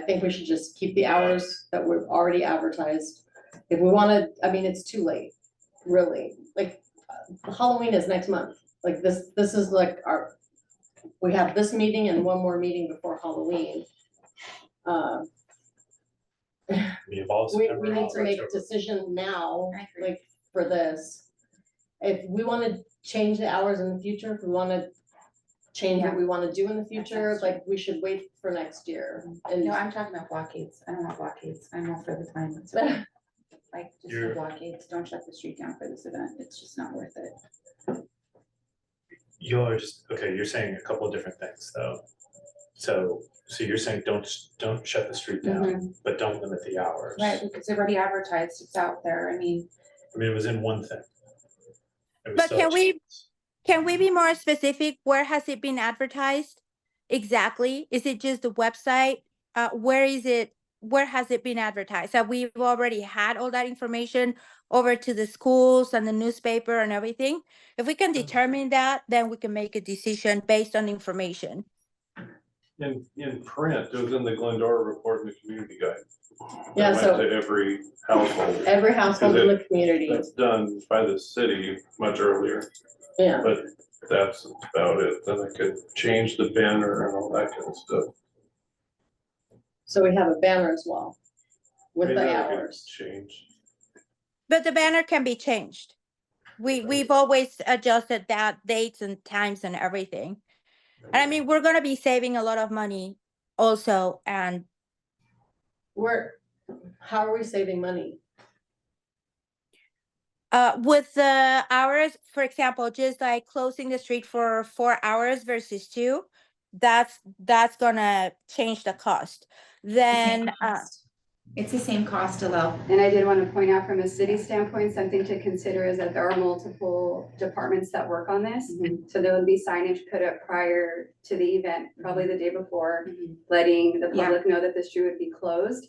think we should just keep the hours that we've already advertised. If we want to, I mean, it's too late, really. Like Halloween is next month. Like this is like we have this meeting and one more meeting before Halloween. We need to make a decision now, like for this. If we want to change the hours in the future, if we want to change what we want to do in the future, like we should wait for next year. And No, I'm talking about blockades. I don't want blockades. I'm all for the time. Like, just the blockades. Don't shut the street down for this event. It's just not worth it. You're saying a couple of different things though. So you're saying don't shut the street down, but don't limit the hours. Right, because it's already advertised. It's out there. I mean, it was in one thing. But can we be more specific? Where has it been advertised? Exactly. Is it just the website? Where has it been advertised? So we've already had all that information over to the schools and the newspaper and everything. If we can determine that, then we can make a decision based on information. In print, it was in the Glendora report in the community guide. Yeah, That so went to every household. every household in the community. That's done by the city much earlier, Yeah. but that's about it. Then I could change the banner and all that kind of stuff. So we have a banner as well with Maybe the that could hours. change. But the banner can be changed. We've always adjusted that dates and times and everything. And I mean, we're gonna be saving a lot of money also, and how are we saving money? with the hours, for example, just like closing the street for 4 hours versus 2, that's gonna change the cost. Then it's the same cost, Alel. And I did want to point out from a city standpoint, something to consider is that there are multiple departments that work on this. So there will be signage put up prior to the event, probably the day before, letting the public know that the street would be closed.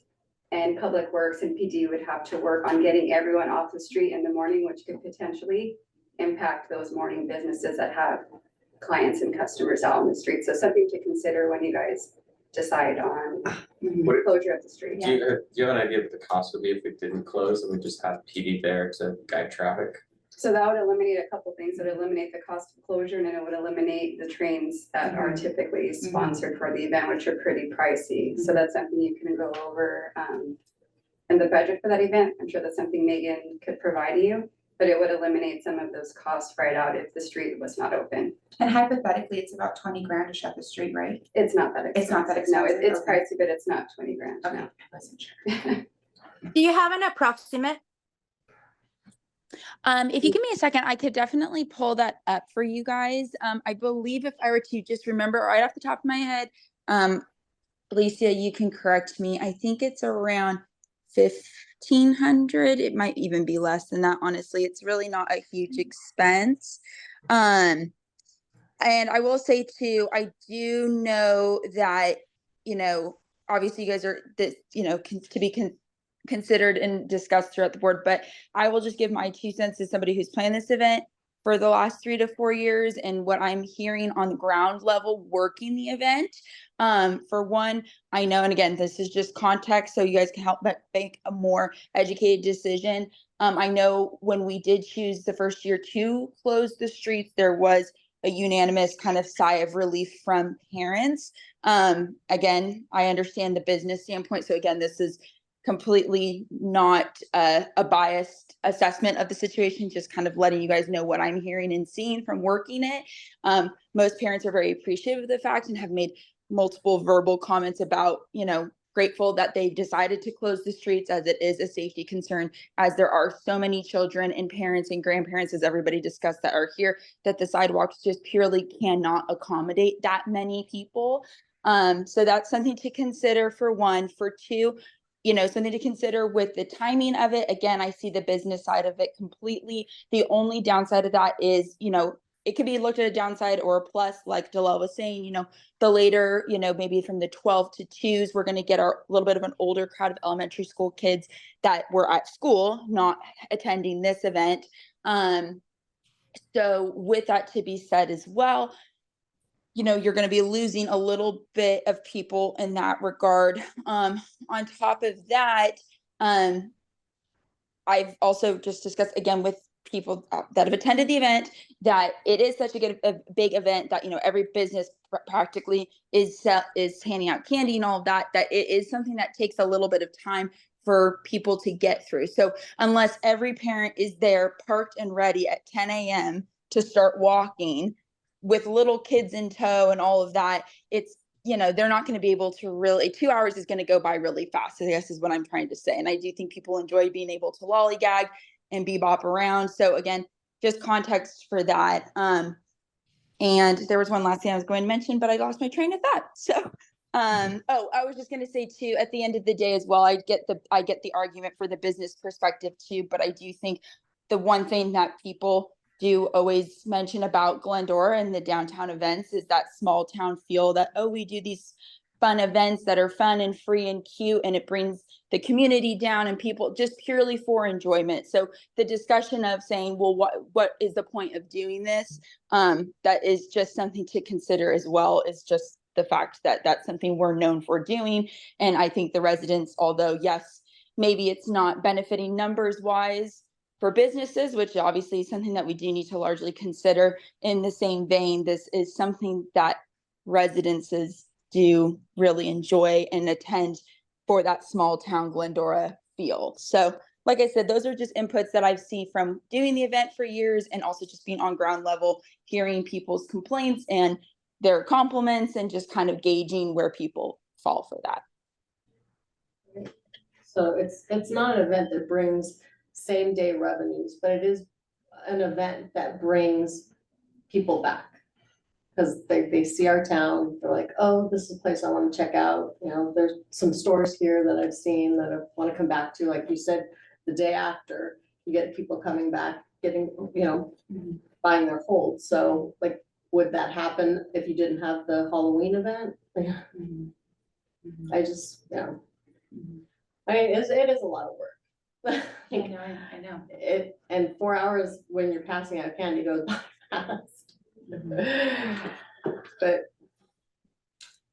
And Public Works and PD would have to work on getting everyone off the street in the morning, which could potentially impact those morning businesses that have clients and customers out on the street. So something to consider when you guys decide on closure of the street. Do you have an idea what the cost would be if we didn't close and we just had PD there to guide traffic? So that would eliminate a couple things. It would eliminate the cost of closure, and then it would eliminate the trains that are typically sponsored for the event, which are pretty pricey. So that's something you can go over in the budget for that event. I'm sure that's something Megan could provide you, but it would eliminate some of those costs right out if the street was not open. And hypothetically, it's about 20 grand to shut the street, right? It's not that expensive. It's not that No, expensive. it's pricey, but it's not 20 grand. Okay, No. I wasn't sure. do you have an approximate? If you give me a second, I could definitely pull that up for you guys. I believe if I were to just remember right off the top of my head, Alicia, you can correct me. I think it's around 1,500. It might even be less than that. Honestly, it's really not a huge expense. And I will say too, I do know that, you know, obviously you guys are this, you know, to be considered and discussed throughout the board, but I will just give my 2 cents as somebody who's planned this event for the last 3 to 4 years and what I'm hearing on the ground level working the event. For one, I know, and again, this is just context, so you guys can help make a more educated decision. I know when we did choose the first year to close the streets, there was a unanimous kind of sigh of relief from parents. Again, I understand the business standpoint. So again, this is completely not a biased assessment of the situation, just kind of letting you guys know what I'm hearing and seeing from working it. Most parents are very appreciative of the fact and have made multiple verbal comments about, you know, grateful that they decided to close the streets as it is a safety concern, as there are so many children and parents and grandparents, as everybody discussed, that are here, that the sidewalks just purely cannot accommodate that many people. So that's something to consider for one. For two, you know, something to consider with the timing of it. Again, I see the business side of it completely. The only downside of that is, you know, it could be looked at a downside or a plus, like Dalal was saying, you know, the later, you know, maybe from the 12 to 2s, we're going to get our little bit of an older crowd of elementary school kids that were at school, not attending this event. So with that to be said as well, you know, you're going to be losing a little bit of people in that regard. On top of that, I've also just discussed again with people that have attended the event that it is such a big event that, you know, every business practically is handing out candy and all of that, that it is something that takes a little bit of time for people to get through. So unless every parent is there parked and ready at 10 a.m. to start walking with little kids in tow and all of that, it's, you know, they're not going to be able to really, 2 hours is going to go by really fast, I guess is what I'm trying to say. And I do think people enjoy being able to lollygag and bebop around. So again, just context for that. And there was one last thing I was going to mention, but I lost my train of thought. So, I was just going to say too, at the end of the day as well, I get the argument for the business perspective too, but I do think the one thing that people do always mention about Glendora and the downtown events is that small town feel that, oh, we do these fun events that are fun and free and cute, and it brings the community down and people just purely for enjoyment. So the discussion of saying, well, what is the point of doing this? That is just something to consider as well, is just the fact that that's something we're known for doing. And I think the residents, although yes, maybe it's not benefiting numbers wise for businesses, which obviously is something that we do need to largely consider, in the same vein, this is something that residences do really enjoy and attend for that small town Glendora feel. So like I said, those are just inputs that I've seen from doing the event for years, and also just being on ground level, hearing people's complaints and their compliments, and just kind of gauging where people fall for that. So it's not an event that brings same day revenues, but it is an event that brings people back. Because they see our town, they're like, oh, this is a place I want to check out. You know, there's some stores here that I've seen that I want to come back to. Like you said, the day after, you get people coming back, getting, you know, buying their holds. So like, would that happen if you didn't have the Halloween event? I just, yeah. I mean, it is a lot of work. Yeah, no, I know. And 4 hours when you're passing out candy goes by fast. But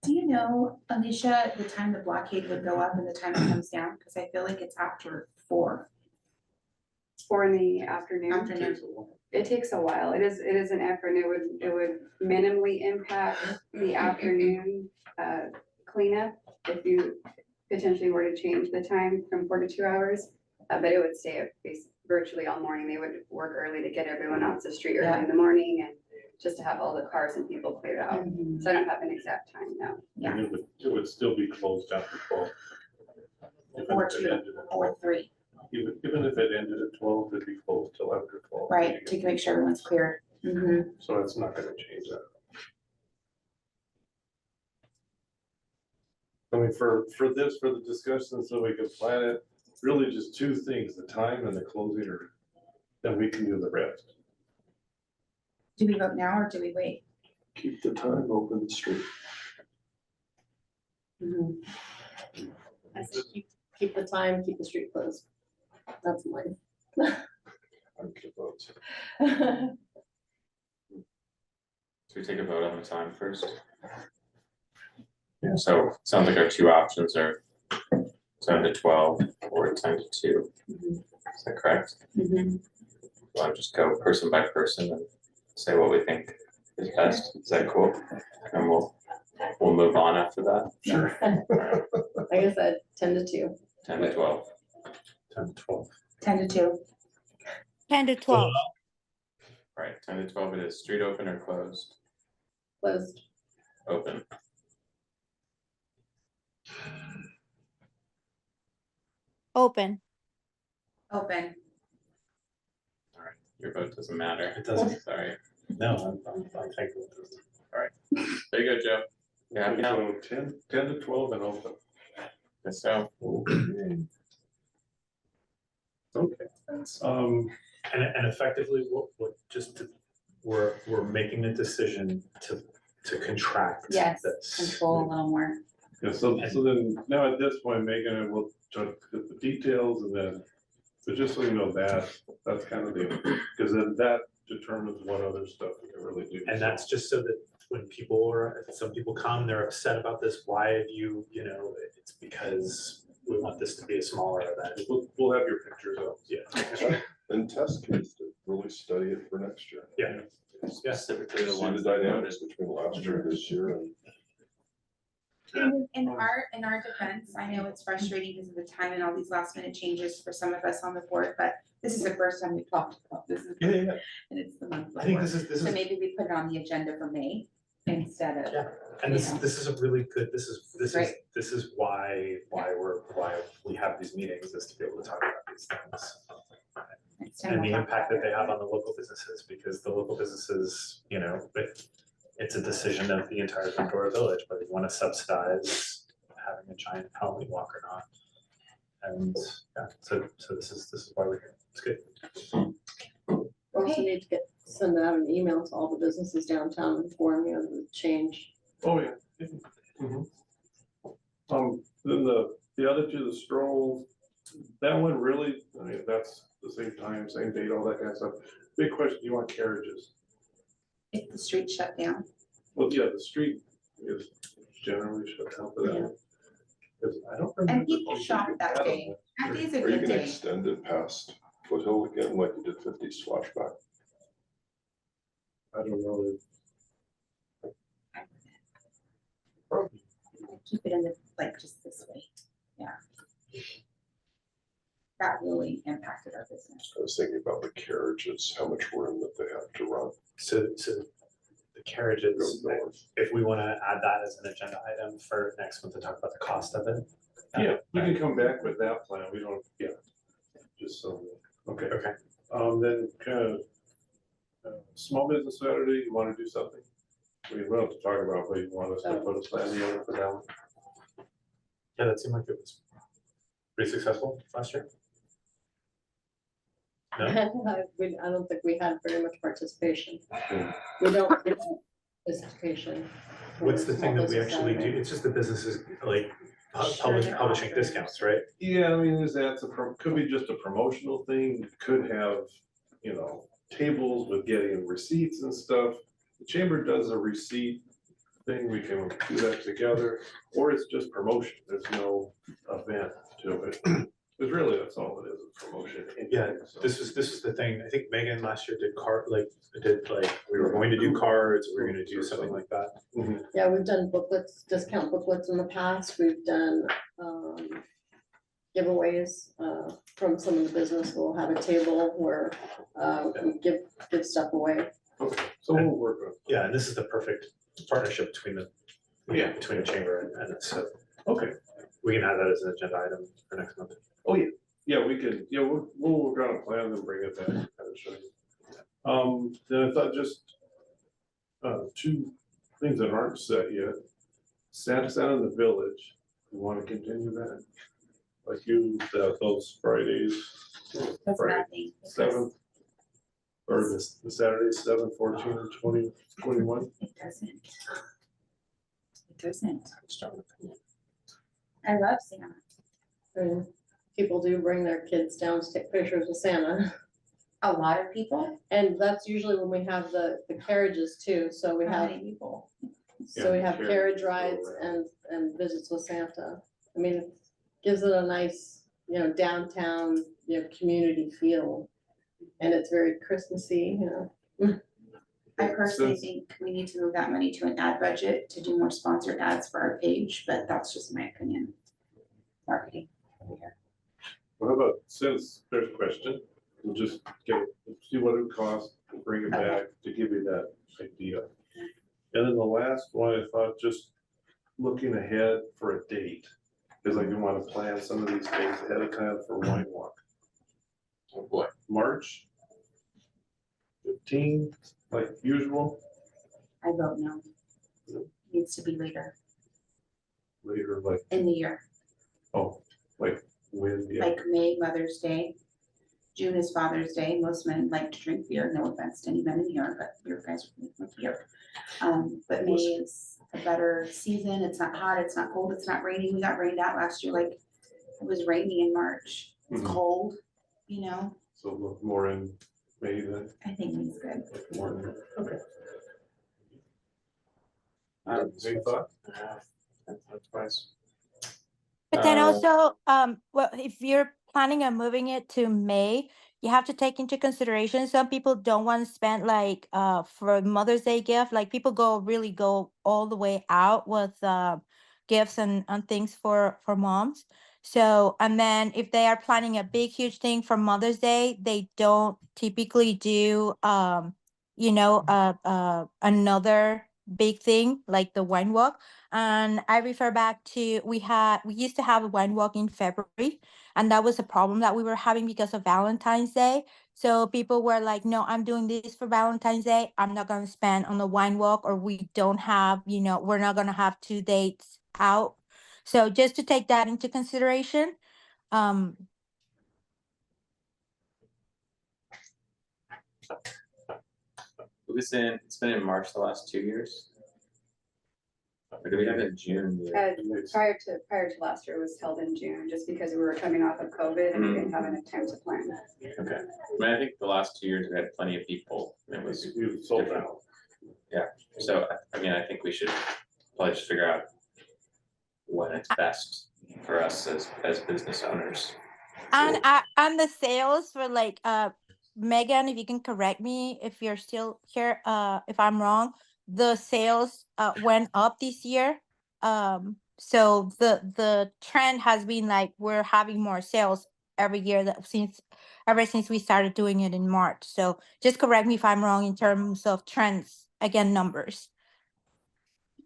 Do you know, Alicia, the time the blockade would go up and the time it comes down? Because I feel like it's after 4. It's 4 in the afternoon. Afternoon. It takes a while. It is an effort. And it would minimally impact the afternoon cleanup if you potentially were to change the time from 4 to 2 hours. But it would stay virtually all morning. They would work early to get everyone off the street early in the morning, and just to have all the cars and people cleared out. So I don't have an exact time now. And it would still be closed after 12. Or 2 or 3. Even if it ended at 12, it'd be closed till after 12. right, to make sure everyone's clear. Mhm. So it's not gonna change that. I mean, for the discussion, so we can plan it, really just two things, the time and the closing, or then we can do the rest. Do we vote now or do we wait? Keep the time open the street. I said keep the time, keep the street closed. That's mine. I'm good votes. Should we take a vote on the time first? Yeah. So it sounds like our two options are 10 to 12 or 10 to 2. Is that correct? Mhm. Want to just go person by person and say what we think is best? Is that cool? And we'll move on after that. Sure. Like I said, 10 to 2. 10 to 12. 10 to 12. 10 to 2. 10 to 12. All right, 10 to 12 it is. Street open or closed? Closed. Open. Open. Open. All right, your vote doesn't matter. It doesn't. Sorry. No, I'm thankful. There you go, Joe. You happy now? So 10 to 12 and open. Guess so. Okay. And effectively, we're making a decision to contract Yes, this. control a little more. Yeah, so then, now at this point, Megan and we'll try to get the details and then, but just so you know that's kind of the, because then that determines what other stuff we can really do. And that's just so that when some people come, they're upset about this, why have you, it's because we want this to be a smaller event. We'll have your pictures up. Yeah. And test case to really study it for next year. Yeah. Specifically the See ones the that dynamics noted. between last year and this year, and In our defense, I know it's frustrating because of the time and all these last minute changes for some of us on the board, but this is the first time we've talked about this. Yeah. And it's the month. I think before. this So is, maybe we put it on the agenda for May instead of. Yeah. and this is a really good, this Right. is why we have these meetings, is to be able to talk about these things. next time And we'll the talk impact about that they it. have on the local businesses, because the local businesses, it's a decision of the entire Glendora village, whether you want to subsidize having a giant Halloween walk or not. And yeah, so this is why we're here. It's good. We also need to send out an email to all the businesses downtown informing you of the change. Oh, yeah. Mhm. Then the other two, the stroll, that one really, I mean, that's the same time, same date, all that kind of stuff. Big question, do you want carriages? If the street shut down. Well, yeah, the street is generally shut down for that. Because I don't remember. And people shop that day. That day's a are you good gonna day. extend it past Foothill again, like you did 50 Swashback? I don't know. Keep it in the, just this way. Yeah. That really impacted our business. I was thinking about the carriages, how much room that they have to run. So the carriages, Go north. if we want to add that as an agenda item for next month to talk about the cost of it. Yeah, we can come back with that plan. We don't, just so, okay. Okay. Then kind of, small business Saturday, you want to do something? We don't have to talk about, but you want us to put a plan together for that one? Yeah, that seemed like it was pretty successful last year. No? I don't think we had very much participation. We don't have participation. for What's the thing Small that we Business actually do? Saturday. It's just the businesses Sure, they're publishing offering. discounts, right? Yeah, I mean, could be just a promotional thing, It could have, tables with getting receipts and stuff. The chamber does a receipt thing, we can do that together, or it's just promotion, there's no event to it. Because really, that's all it is, promotion. Yeah, this was the thing. I think Megan last year did we were going to do cards, we were gonna do something like that. Yeah, we've done booklets, discount booklets in the past. We've done giveaways from some of the business. We'll have a table where we give stuff away. Okay, so we'll work on. Yeah, and this is the perfect partnership between between the chamber and so, Okay, we can add that as an agenda item for next month. yeah, we can, we'll work on a plan and bring it back at a to show you. Then I thought just two things that aren't set yet. Santa's out in the village, we want to continue that. Like you, those Fridays, That's Friday, nothing. 7th, or the Saturday, 7, 14, and 20, 21. It doesn't. It doesn't. I love Santa. And people do bring their kids down to take pictures with Santa. A lot of people. And that's usually when we have the carriages too, so we How have, many people? so we Yeah, have carriages carriage go rides around. and visits with Santa. I mean, it gives it a nice, downtown, community feel. And it's very Christmassy, I personally Since- think we need to move that money to an ad budget to do more sponsored ads for our page, but that's just my opinion. Marketing. What about, since there's a question, we'll just see what it would cost, we'll bring it back to give you that idea. And then the last one, I thought just looking ahead for a date, because I do want to plan some of these dates ahead of time for wine walk. Oh, boy. March 15, like usual, I vote no. Needs to be later later, like, in the year, oh, like when, yeah. like May, Mother's Day. June is Father's Day. Most men like to drink beer. No offense to any men in here, but your guys with beer. But May is a better season. It's not hot, it's not cold, it's not raining. We got rained out last year, like it was rainy in March. It's Mhm. cold, So look more in May then. I think May's good. More in, okay. Any thought? That's nice. But then Uh, also, well, if you're planning on moving it to May, you have to take into consideration some people don't want to spend like for Mother's Day gift. Like people really go all the way out with gifts and things for moms. So and then if they are planning a big huge thing for Mother's Day, they don't typically do another big thing like the wine walk. And I refer back to we used to have a wine walk in February, and that was a problem that we were having because of Valentine's Day. So people were like, no, I'm doing this for Valentine's Day. I'm not gonna spend on the wine walk, or we don't have, we're not gonna have 2 dates out. So just to take that into consideration. It's been in March the last 2 years. Or do we have it in June? Prior to last year was held in June, just because we were coming off of COVID and we didn't have enough time to plan. Okay, I mean, I think the last 2 years we had plenty of people, and it was, You sold out. so, I mean, I think we should probably just figure out when it's best for us as business owners. And the sales for like Megan, if you can correct me if you're still here, if I'm wrong, the sales went up this year. So the trend has been like we're having more sales every year ever since we started doing it in March. So just correct me if I'm wrong in terms of trends, again, numbers.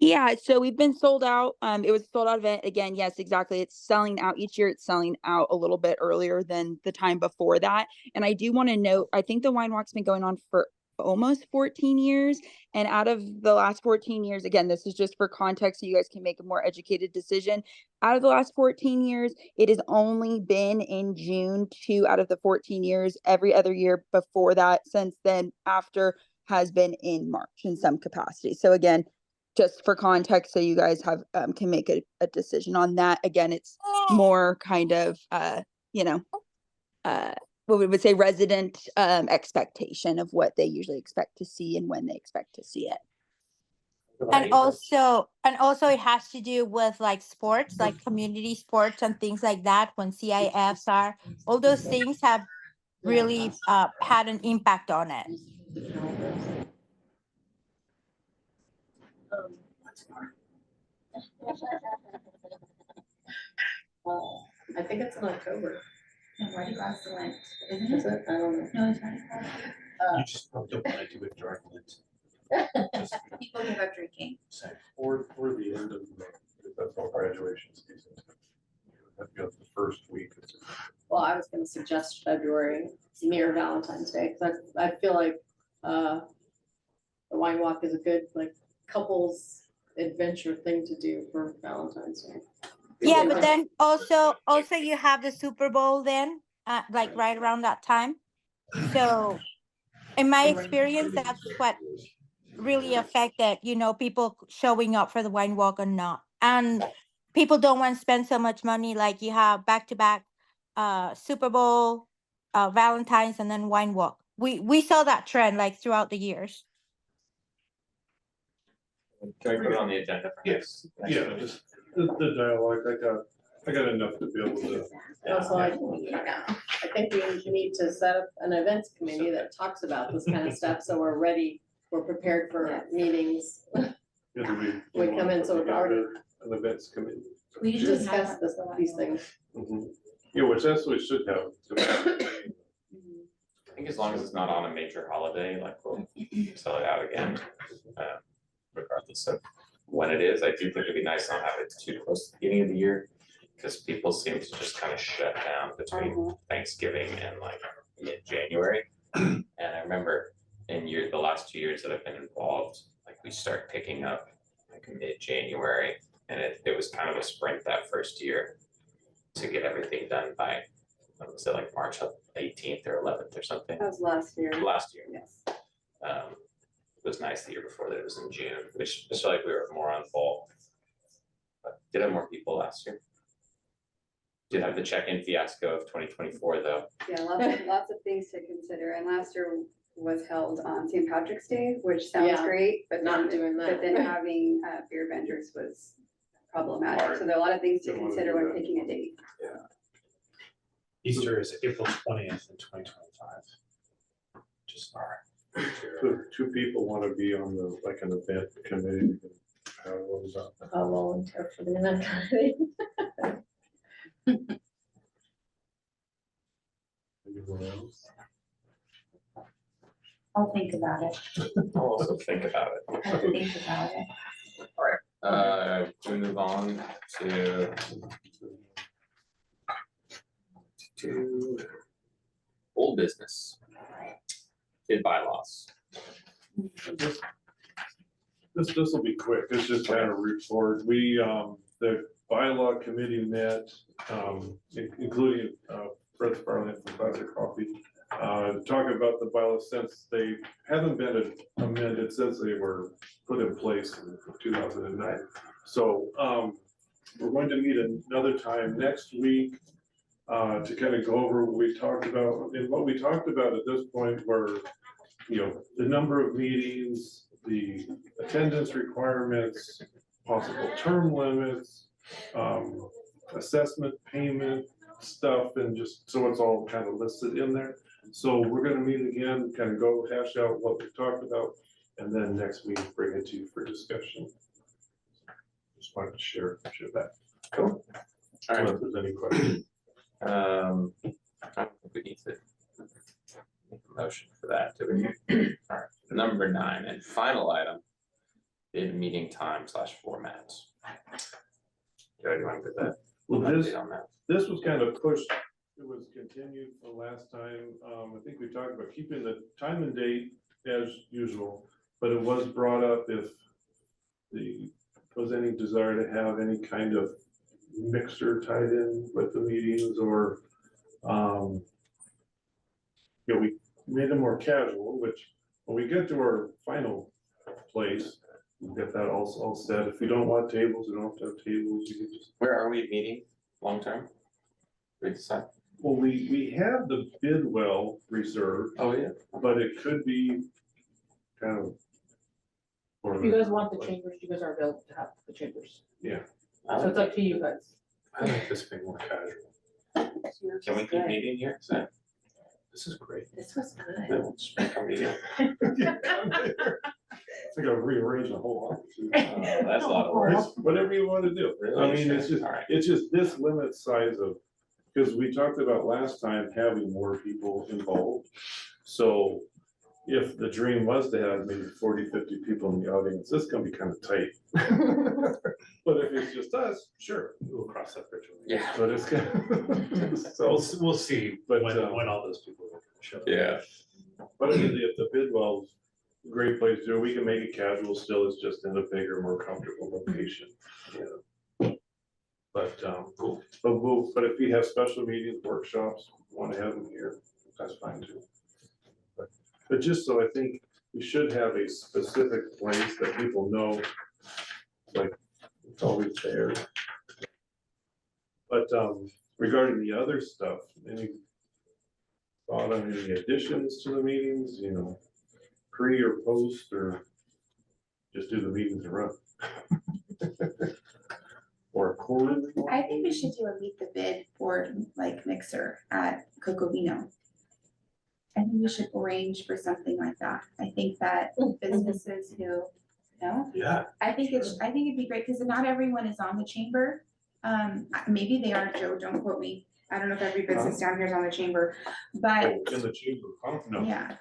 Yeah, so we've been sold out. It was a sold out event again. Yes, exactly. It's selling out each year. It's selling out a little bit earlier than the time before that. And I do want to note, I think the wine walk's been going on for almost 14 years. And out of the last 14 years, again, this is just for context so you guys can make a more educated decision. Out of the last 14 years, it has only been in June 2 out of the 14 years. Every other year before that, since then, after, has been in March in some capacity. So again, just for context, so you guys have can make a decision on that. Again, it's more kind of what we would say resident expectation of what they usually expect to see and when they expect to see it. And also it has to do with like sports, like community sports and things like that. When CIFs are, all those things have really had an impact on it. I think it's in October. And why do you guys Lent? Is it? I don't know. No, it's not. You just don't want to do it during Lent. People give up drinking. Or the end of May, because that's all graduation season. That'd be the first week. well, I was gonna suggest February near Valentine's Day, cause I feel like, the wine walk is a good, like, couples adventure thing to do for Valentine's Day. Yeah, but then also you have the Super Bowl then, like right around that time. So in my experience, that's what really affected, people showing up for the wine walk or not. And people don't want to spend so much money, like you have back to back Super Bowl, Valentine's, and then wine walk. We saw that trend like throughout the years. Can we put it on the agenda for next? next Yeah, week? just the dialogue, I got enough to be able to. Also, I think we need to set up an events committee that talks about this kind of stuff, so we're ready, we're prepared for meetings. We come in, so it's already. An events committee. We usually have Discuss these things. Mhm. Yeah, which that's what we should have. I think as long as it's not on a major holiday, like we'll sell it out again, regardless of when it is. I do think it'd be nice not have it too close to the beginning of the year, because people seem to just kind of shut down between Thanksgiving and like mid-January. And I remember the last 2 years that I've been involved, like we start picking up like mid-January, and it was kind of a sprint that first year to get everything done by, what was it, like March 18th or 11th or something? That was last year. Last year. Yes. It was nice the year before that it was in June, which just felt like we were more on fall. But did have more people last year. Did have the check-in fiasco of 2024 though. Yeah, lots of things to consider, and last year was held on St. Patrick's Day, which sounds Yeah, great, but not then, doing that. but then having beer vendors was problematic, so there are a lot of things to Don't wanna consider do when that. picking a date. Easter is April 20th in 2025. Just Two people want to be on like an event committee. What was that? I'll volunteer for the event committee. Anyone else? I'll think about it. I'll also think about it. I'll think about it. Can we move on to old business? Bid bylaws. This will be quick. It's just kind of a report. We, the bylaw committee met, including Fred Sparling from Classic Coffee, talk about the bylaws since they haven't been amended since they were put in place in 2009. So we're going to meet another time next week to kind of go over what we talked about. And what we talked about at this point were, the number of meetings, the attendance requirements, possible term limits, assessment payment stuff, and just so it's all kind of listed in there. So we're gonna meet again, kind of go hash out what we talked about, and then next week bring it to you for discussion. Just wanted to share that. Cool. All right. If there's any questions. I don't think we need to make a motion for that, do we? All right, number 9 and final item, bid meeting time / format. Do you want to put that? Well, update on that? this was kind of pushed, it was continued from last time. I think we talked about keeping the time and date as usual, but it was brought up if was any desire to have any kind of mixer tied in with the meetings, or we made them more casual, which when we get to our final place, we'll get that all set. If you don't want tables, you don't have to have tables, you can just. Where are we meeting long term? We decide. Well, we have the Bidwell reserved, Oh, yeah. but it could be kind of. If you guys want the chambers, you guys are available to have the chambers. Yeah. So it's up to you guys. I like this being more casual. Can we keep meeting here? This is great. This was good. Then we'll just make a meeting. I think I'll rearrange the whole office. That's a lot of work. Whatever you want to do. Really? I mean, it's Sure. just, All right. it's just this limit size of, because we talked about last time having more people involved. So, if the dream was to have maybe 40, 50 people in the audience, this is gonna be kind of tight. But if it's just us, sure, We'll cross that bridge. when we Yeah. but it's get gonna. there. We'll see But, when all those people show up. Yeah. But I mean, if the Bidwell's a great place to do it, we can make it casual still, it's just in a bigger, more comfortable location, you know. But, but if we have special meetings, workshops, wanna have them here, that's fine too. But just so I think we should have a specific place that people know, like, it's always there. But, regarding the other stuff, any thought on any additions to the meetings, you know, pre or post, or just do the meetings and run? Or quarterly? I think we should do a meet the bid for like mixer at Coco Vino. I think we should arrange for something like that. I think that businesses who, no, Yeah, I think it'd be great, because not everyone is on the chamber. Maybe they are, Joe, don't quote me. I don't know if every business down here is on the chamber, but In the chamber, no. yeah.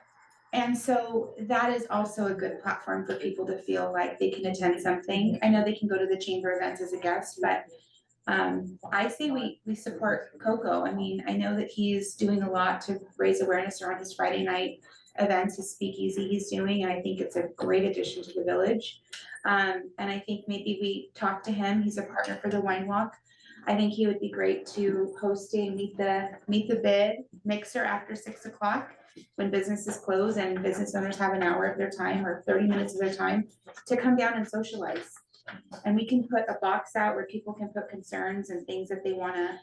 And so that is also a good platform for people to feel like they can attend something. I know they can go to the chamber events as a guest, but I say we support Coco. I mean, I know that he's doing a lot to raise awareness around his Friday night events, his speakeasy he's doing, and I think it's a great addition to the village. And I think maybe we talk to him. He's a partner for the wine walk. I think he would be great to host a meet the bid mixer after 6 o'clock when businesses close and business owners have an hour of their time or 30 minutes of their time to come down and socialize. And we can put a box out where people can put concerns and things that they wanna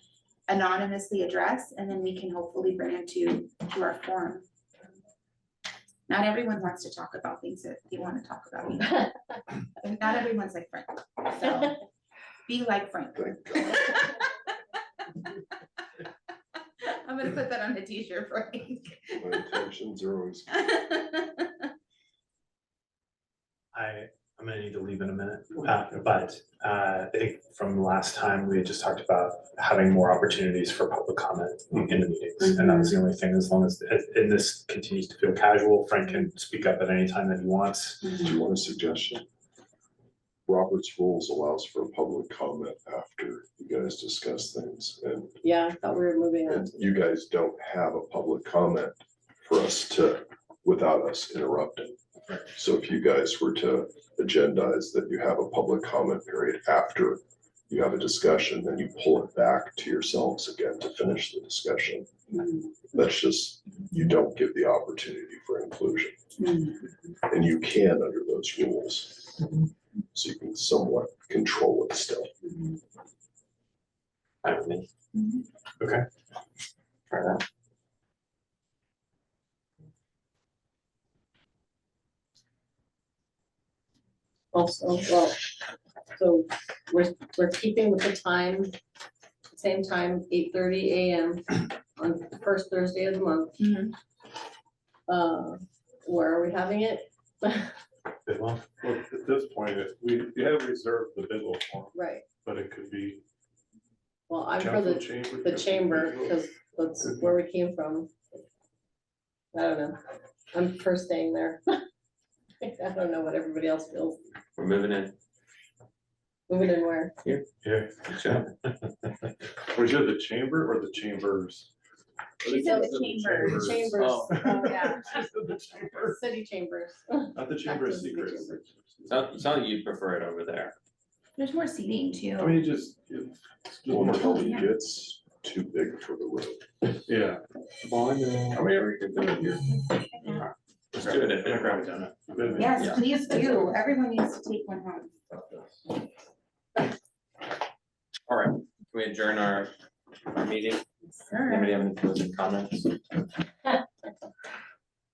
anonymously address, and then we can hopefully bring it to our forum. Not everyone wants to talk about things that they wanna talk about either. And not everyone's like Frank, so be like Frank. I'm gonna put that on a t-shirt, Frank. My intentions are always. I'm gonna need to leave in a minute, but I think from last time, we had just talked about having more opportunities for public comment in the meetings. And that was the only thing, as long as, and this continues to feel casual, Frank can speak up at any time that he wants. Do you want a suggestion? Robert's rules allows for a public comment after you guys discuss things, and Yeah, I thought we were moving on. you guys don't have a public comment for us to, without us interrupting. So if you guys were to agendize that you have a public comment period after you have a discussion, then you pull it back to yourselves again to finish the discussion. That's just, you don't give the opportunity for inclusion. And you can under those rules. So you can somewhat control it still. Fine with me. Okay. Try that. Also, well, so we're keeping with the time, same time, 8:30 AM on the first Thursday of the month. Where are we having it? Good one. Well, at this point, we have reserved the Bidwell forum, Right, but it could be. well, I'm for council the chamber. chamber, because that's where we came from. I don't know, I'm for staying there. I don't know what everybody else feels. We're moving in. Moving in where? Here. Good job. Was it the chamber or the chambers? She said the chamber. Chambers, Oh. yeah, She said the chamber, city chambers. not the chamber of City secrets. chambers. Sounds like you'd prefer it over there. There's more seating I too. mean, it's just more, Until it gets too big for the room. yeah. I mean, we could do it here. Let's do it at the grab donut. Good. Yes, Yeah. please do. Everyone needs to take one home. All right, can we adjourn our meeting? Sure. Anybody have any closing comments?